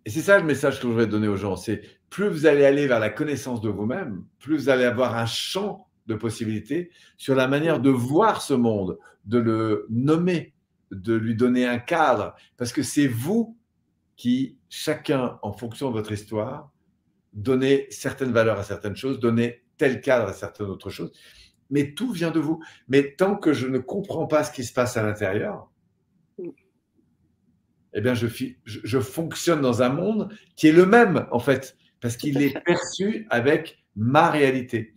et c'est ça le message que je voudrais donner aux gens, c'est plus vous allez aller vers la connaissance de vous-même, plus vous allez avoir un champ de possibilités sur la manière Mmh. de voir ce monde, de le nommer, de lui donner un cadre, parce que c'est vous qui, chacun en fonction de votre histoire, donnez certaines valeurs à certaines choses, donnez tel cadre à certaines autres choses, mais tout vient de vous. Mais tant que je ne comprends pas ce qui se passe à l'intérieur, Mmh. eh bien, je fonctionne dans un monde qui est le même, en fait, parce Tout qu'il à est fait. perçu avec ma réalité.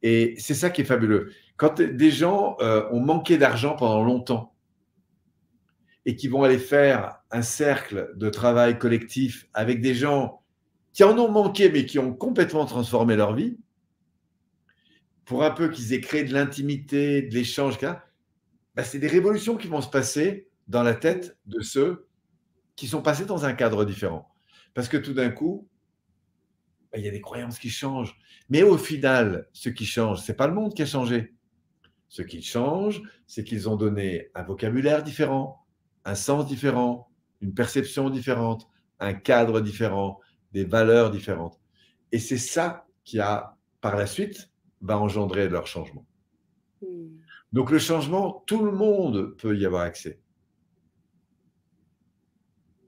Et c'est ça qui est fabuleux. Quand des gens ont manqué d'argent pendant longtemps et qui vont aller faire un cercle de travail collectif avec des gens qui en ont manqué, mais qui ont complètement transformé leur vie, pour un peu qu'ils aient créé de l'intimité, de l'échange, bah, c'est des révolutions qui vont se passer dans la Mmh. tête de ceux qui sont passés dans un cadre différent. Parce que tout d'un coup, bah, il y a des croyances qui changent. Mais au final, ce qui change, ce n'est pas le monde qui a changé. Ce qui change, c'est qu'ils ont donné un vocabulaire différent, un sens différent, une perception différente, un cadre différent, des valeurs différentes. Et c'est ça qui a, par la suite, va engendrer leur changement. Mmh. Donc le changement, tout le monde peut y avoir accès.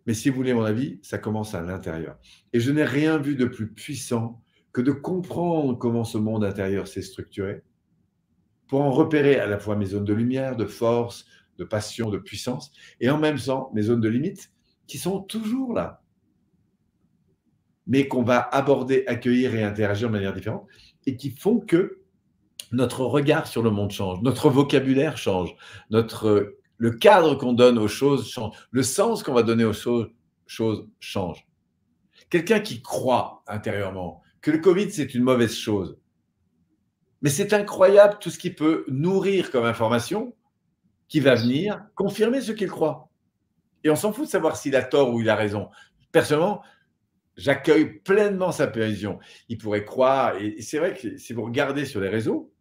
Mais si vous voulez mon avis, ça commence à l'intérieur. Et je n'ai rien vu de plus puissant que de comprendre comment ce monde intérieur s'est structuré, pour en repérer à la fois mes zones de lumière, de force, de passion, de puissance, et en même temps mes zones de limite, qui sont toujours là, mais qu'on va aborder, accueillir et interagir de manière différente, et qui font que notre regard sur le monde change, notre vocabulaire change, le cadre qu'on donne aux choses change, le sens qu'on va donner aux choses change. Quelqu'un qui croit intérieurement que le Covid, c'est une mauvaise chose, mais c'est incroyable tout ce qui peut nourrir comme information qui Bien va sûr. venir confirmer ce qu'il croit. Et on s'en fout de savoir s'il a tort ou il a raison. Personnellement, j'accueille pleinement sa vision. Il pourrait croire, et c'est vrai que si vous regardez sur les réseaux,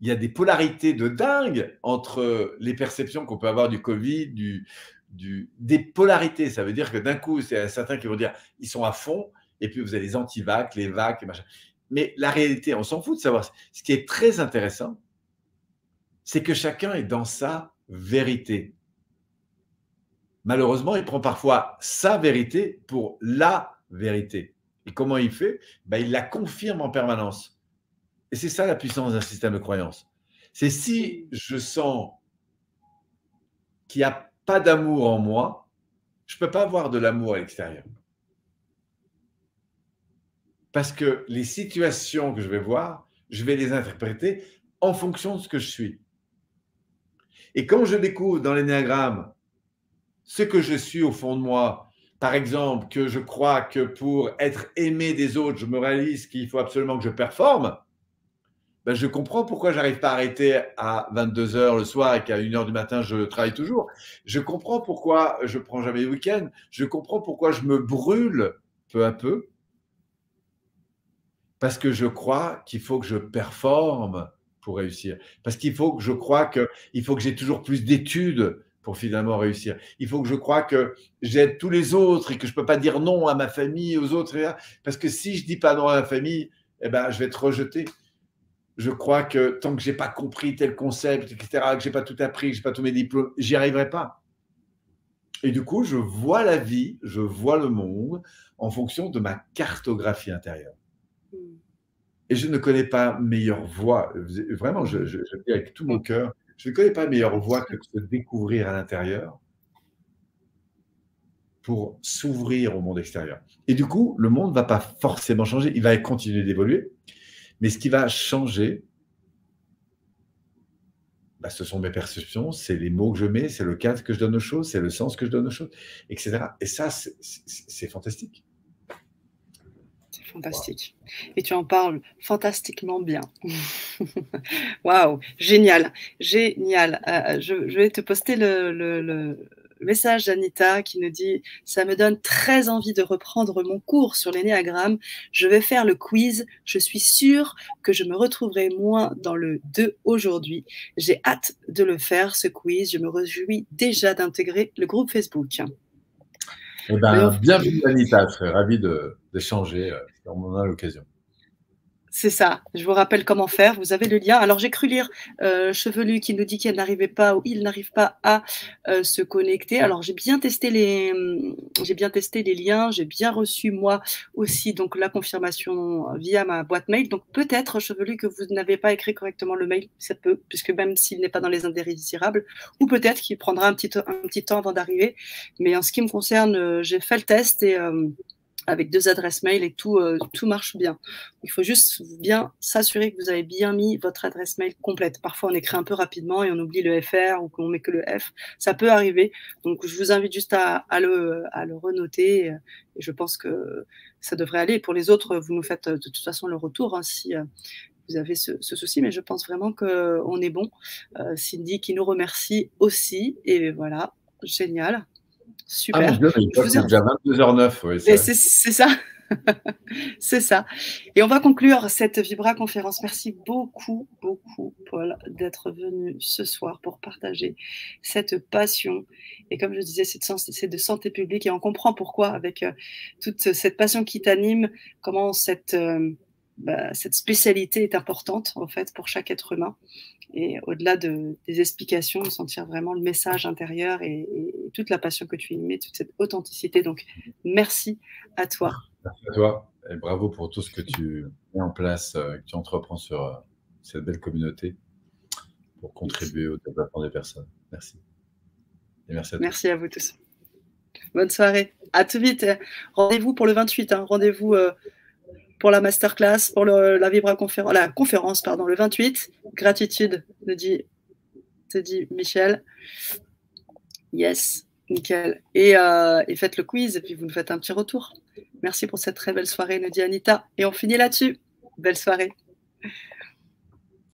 il y a des polarités de dingue entre les perceptions qu'on peut avoir du Covid, des polarités. Ça veut dire que d'un coup, c'est certains qui vont dire ils sont à fond, et puis vous avez les anti-vax, les vax, et machin. Mais la réalité, on s'en fout de savoir. Ce qui est très intéressant, c'est que chacun est dans sa vérité. Malheureusement, il prend parfois sa vérité pour la vérité. Et comment il fait? Ben, il la confirme en permanence. Et c'est ça la puissance d'un système de croyance. C'est si Mmh. je sens qu'il n'y a pas d'amour en moi, je ne peux pas avoir de l'amour à l'extérieur. Parce que les situations que je vais voir, je vais les interpréter en fonction de ce que je suis. Et quand je découvre dans l'énéagramme ce que je suis au fond de moi, par exemple, que je crois que pour être aimé des autres, je me réalise qu'il faut absolument que je performe, ben je comprends pourquoi j'arrive pas à arrêter à 22 heures le soir et qu'à 1 heure du matin, je travaille toujours. Je comprends pourquoi je prends jamais le week-end. Je comprends pourquoi je me brûle peu à peu. Parce que je crois qu'il faut que je performe pour réussir. Parce qu'il faut que je crois qu'il faut que j'ai toujours plus d'études pour finalement réussir. Il faut que je crois que j'aide tous les autres et que je ne peux pas dire non à ma famille, aux autres. Parce que si je ne dis pas non à la famille, eh ben, je vais être rejeté. Je crois que tant que je n'ai pas compris tel concept, etc., que je n'ai pas tout appris, que je n'ai pas tous mes diplômes, j'y arriverai pas. Et du coup, je vois la vie, je vois le monde en fonction de ma cartographie intérieure. Et je ne connais pas meilleure voie. Vraiment, je le dis avec tout mon cœur, je ne connais pas meilleure voie que de se découvrir à l'intérieur pour s'ouvrir au monde extérieur. Et du coup, le monde ne va pas forcément changer, il va continuer d'évoluer, mais ce qui va changer, bah, ce sont mes perceptions, c'est les mots que je mets, c'est le cadre que je donne aux choses, c'est le sens que je donne aux choses, etc. Et ça, c'est fantastique. C'est fantastique. Et tu en parles fantastiquement bien. Waouh, génial, génial. Je vais te poster le message d'Anita qui nous dit « Ça me donne très envie de reprendre mon cours sur l'énéagramme. Je vais faire le quiz. Je suis sûre que je me retrouverai moins dans le 2 aujourd'hui. J'ai hâte de le faire, ce quiz. Je me réjouis déjà d'intégrer le groupe Facebook. » Eh ben, bienvenue Anita, je serais ravi d'échanger si on en a l'occasion. C'est ça, je vous rappelle comment faire, vous avez le lien. Alors j'ai cru lire Chevelu qui nous dit qu'elle n'arrivait pas ou il n'arrive pas à se connecter. Alors j'ai bien testé les liens, j'ai bien reçu moi aussi donc la confirmation via ma boîte mail. Donc peut-être Chevelu que vous n'avez pas écrit correctement le mail, ça peut, puisque même s'il n'est pas dans les indésirables, ou peut-être qu'il prendra un petit temps avant d'arriver. Mais en ce qui me concerne, j'ai fait le test et avec 2 adresses mail et tout marche bien. Il faut juste bien s'assurer que vous avez bien mis votre adresse mail complète. Parfois, on écrit un peu rapidement et on oublie le FR ou qu'on met que le F. Ça peut arriver. Donc, je vous invite juste à le renoter. Et je pense que ça devrait aller. Pour les autres, vous nous faites de toute façon le retour si vous avez ce souci. Mais je pense vraiment qu'on est bon. Cindy qui nous remercie aussi. Et voilà, génial. Super. Ah mon Dieu, mais c'est déjà 22h09. Oui, c'est ça. C'est ça. Et on va conclure cette Vibra conférence. Merci beaucoup, beaucoup, Paul, d'être venu ce soir pour partager cette passion. Et comme je disais, c'est de santé publique. Et on comprend pourquoi, avec toute cette passion qui t'anime, comment cette spécialité est importante, en fait, pour chaque être humain. Et au-delà des explications, de sentir vraiment le message intérieur et toute la passion que tu y mets, toute cette authenticité. Donc, merci à toi. Merci à toi et bravo pour tout ce que tu mets en place, que tu entreprends sur cette belle communauté pour contribuer au développement des personnes. Merci. Et merci à tous. Merci à vous tous. Bonne soirée. À tout vite. Rendez-vous pour le 28. Rendez-vous pour la masterclass, pour la conférence, le 28. Gratitude, te dit Michel. Yes, nickel. Et faites le quiz et puis vous nous faites un petit retour. Merci pour cette très belle soirée, nous dit Anita. Et on finit là-dessus. Belle soirée.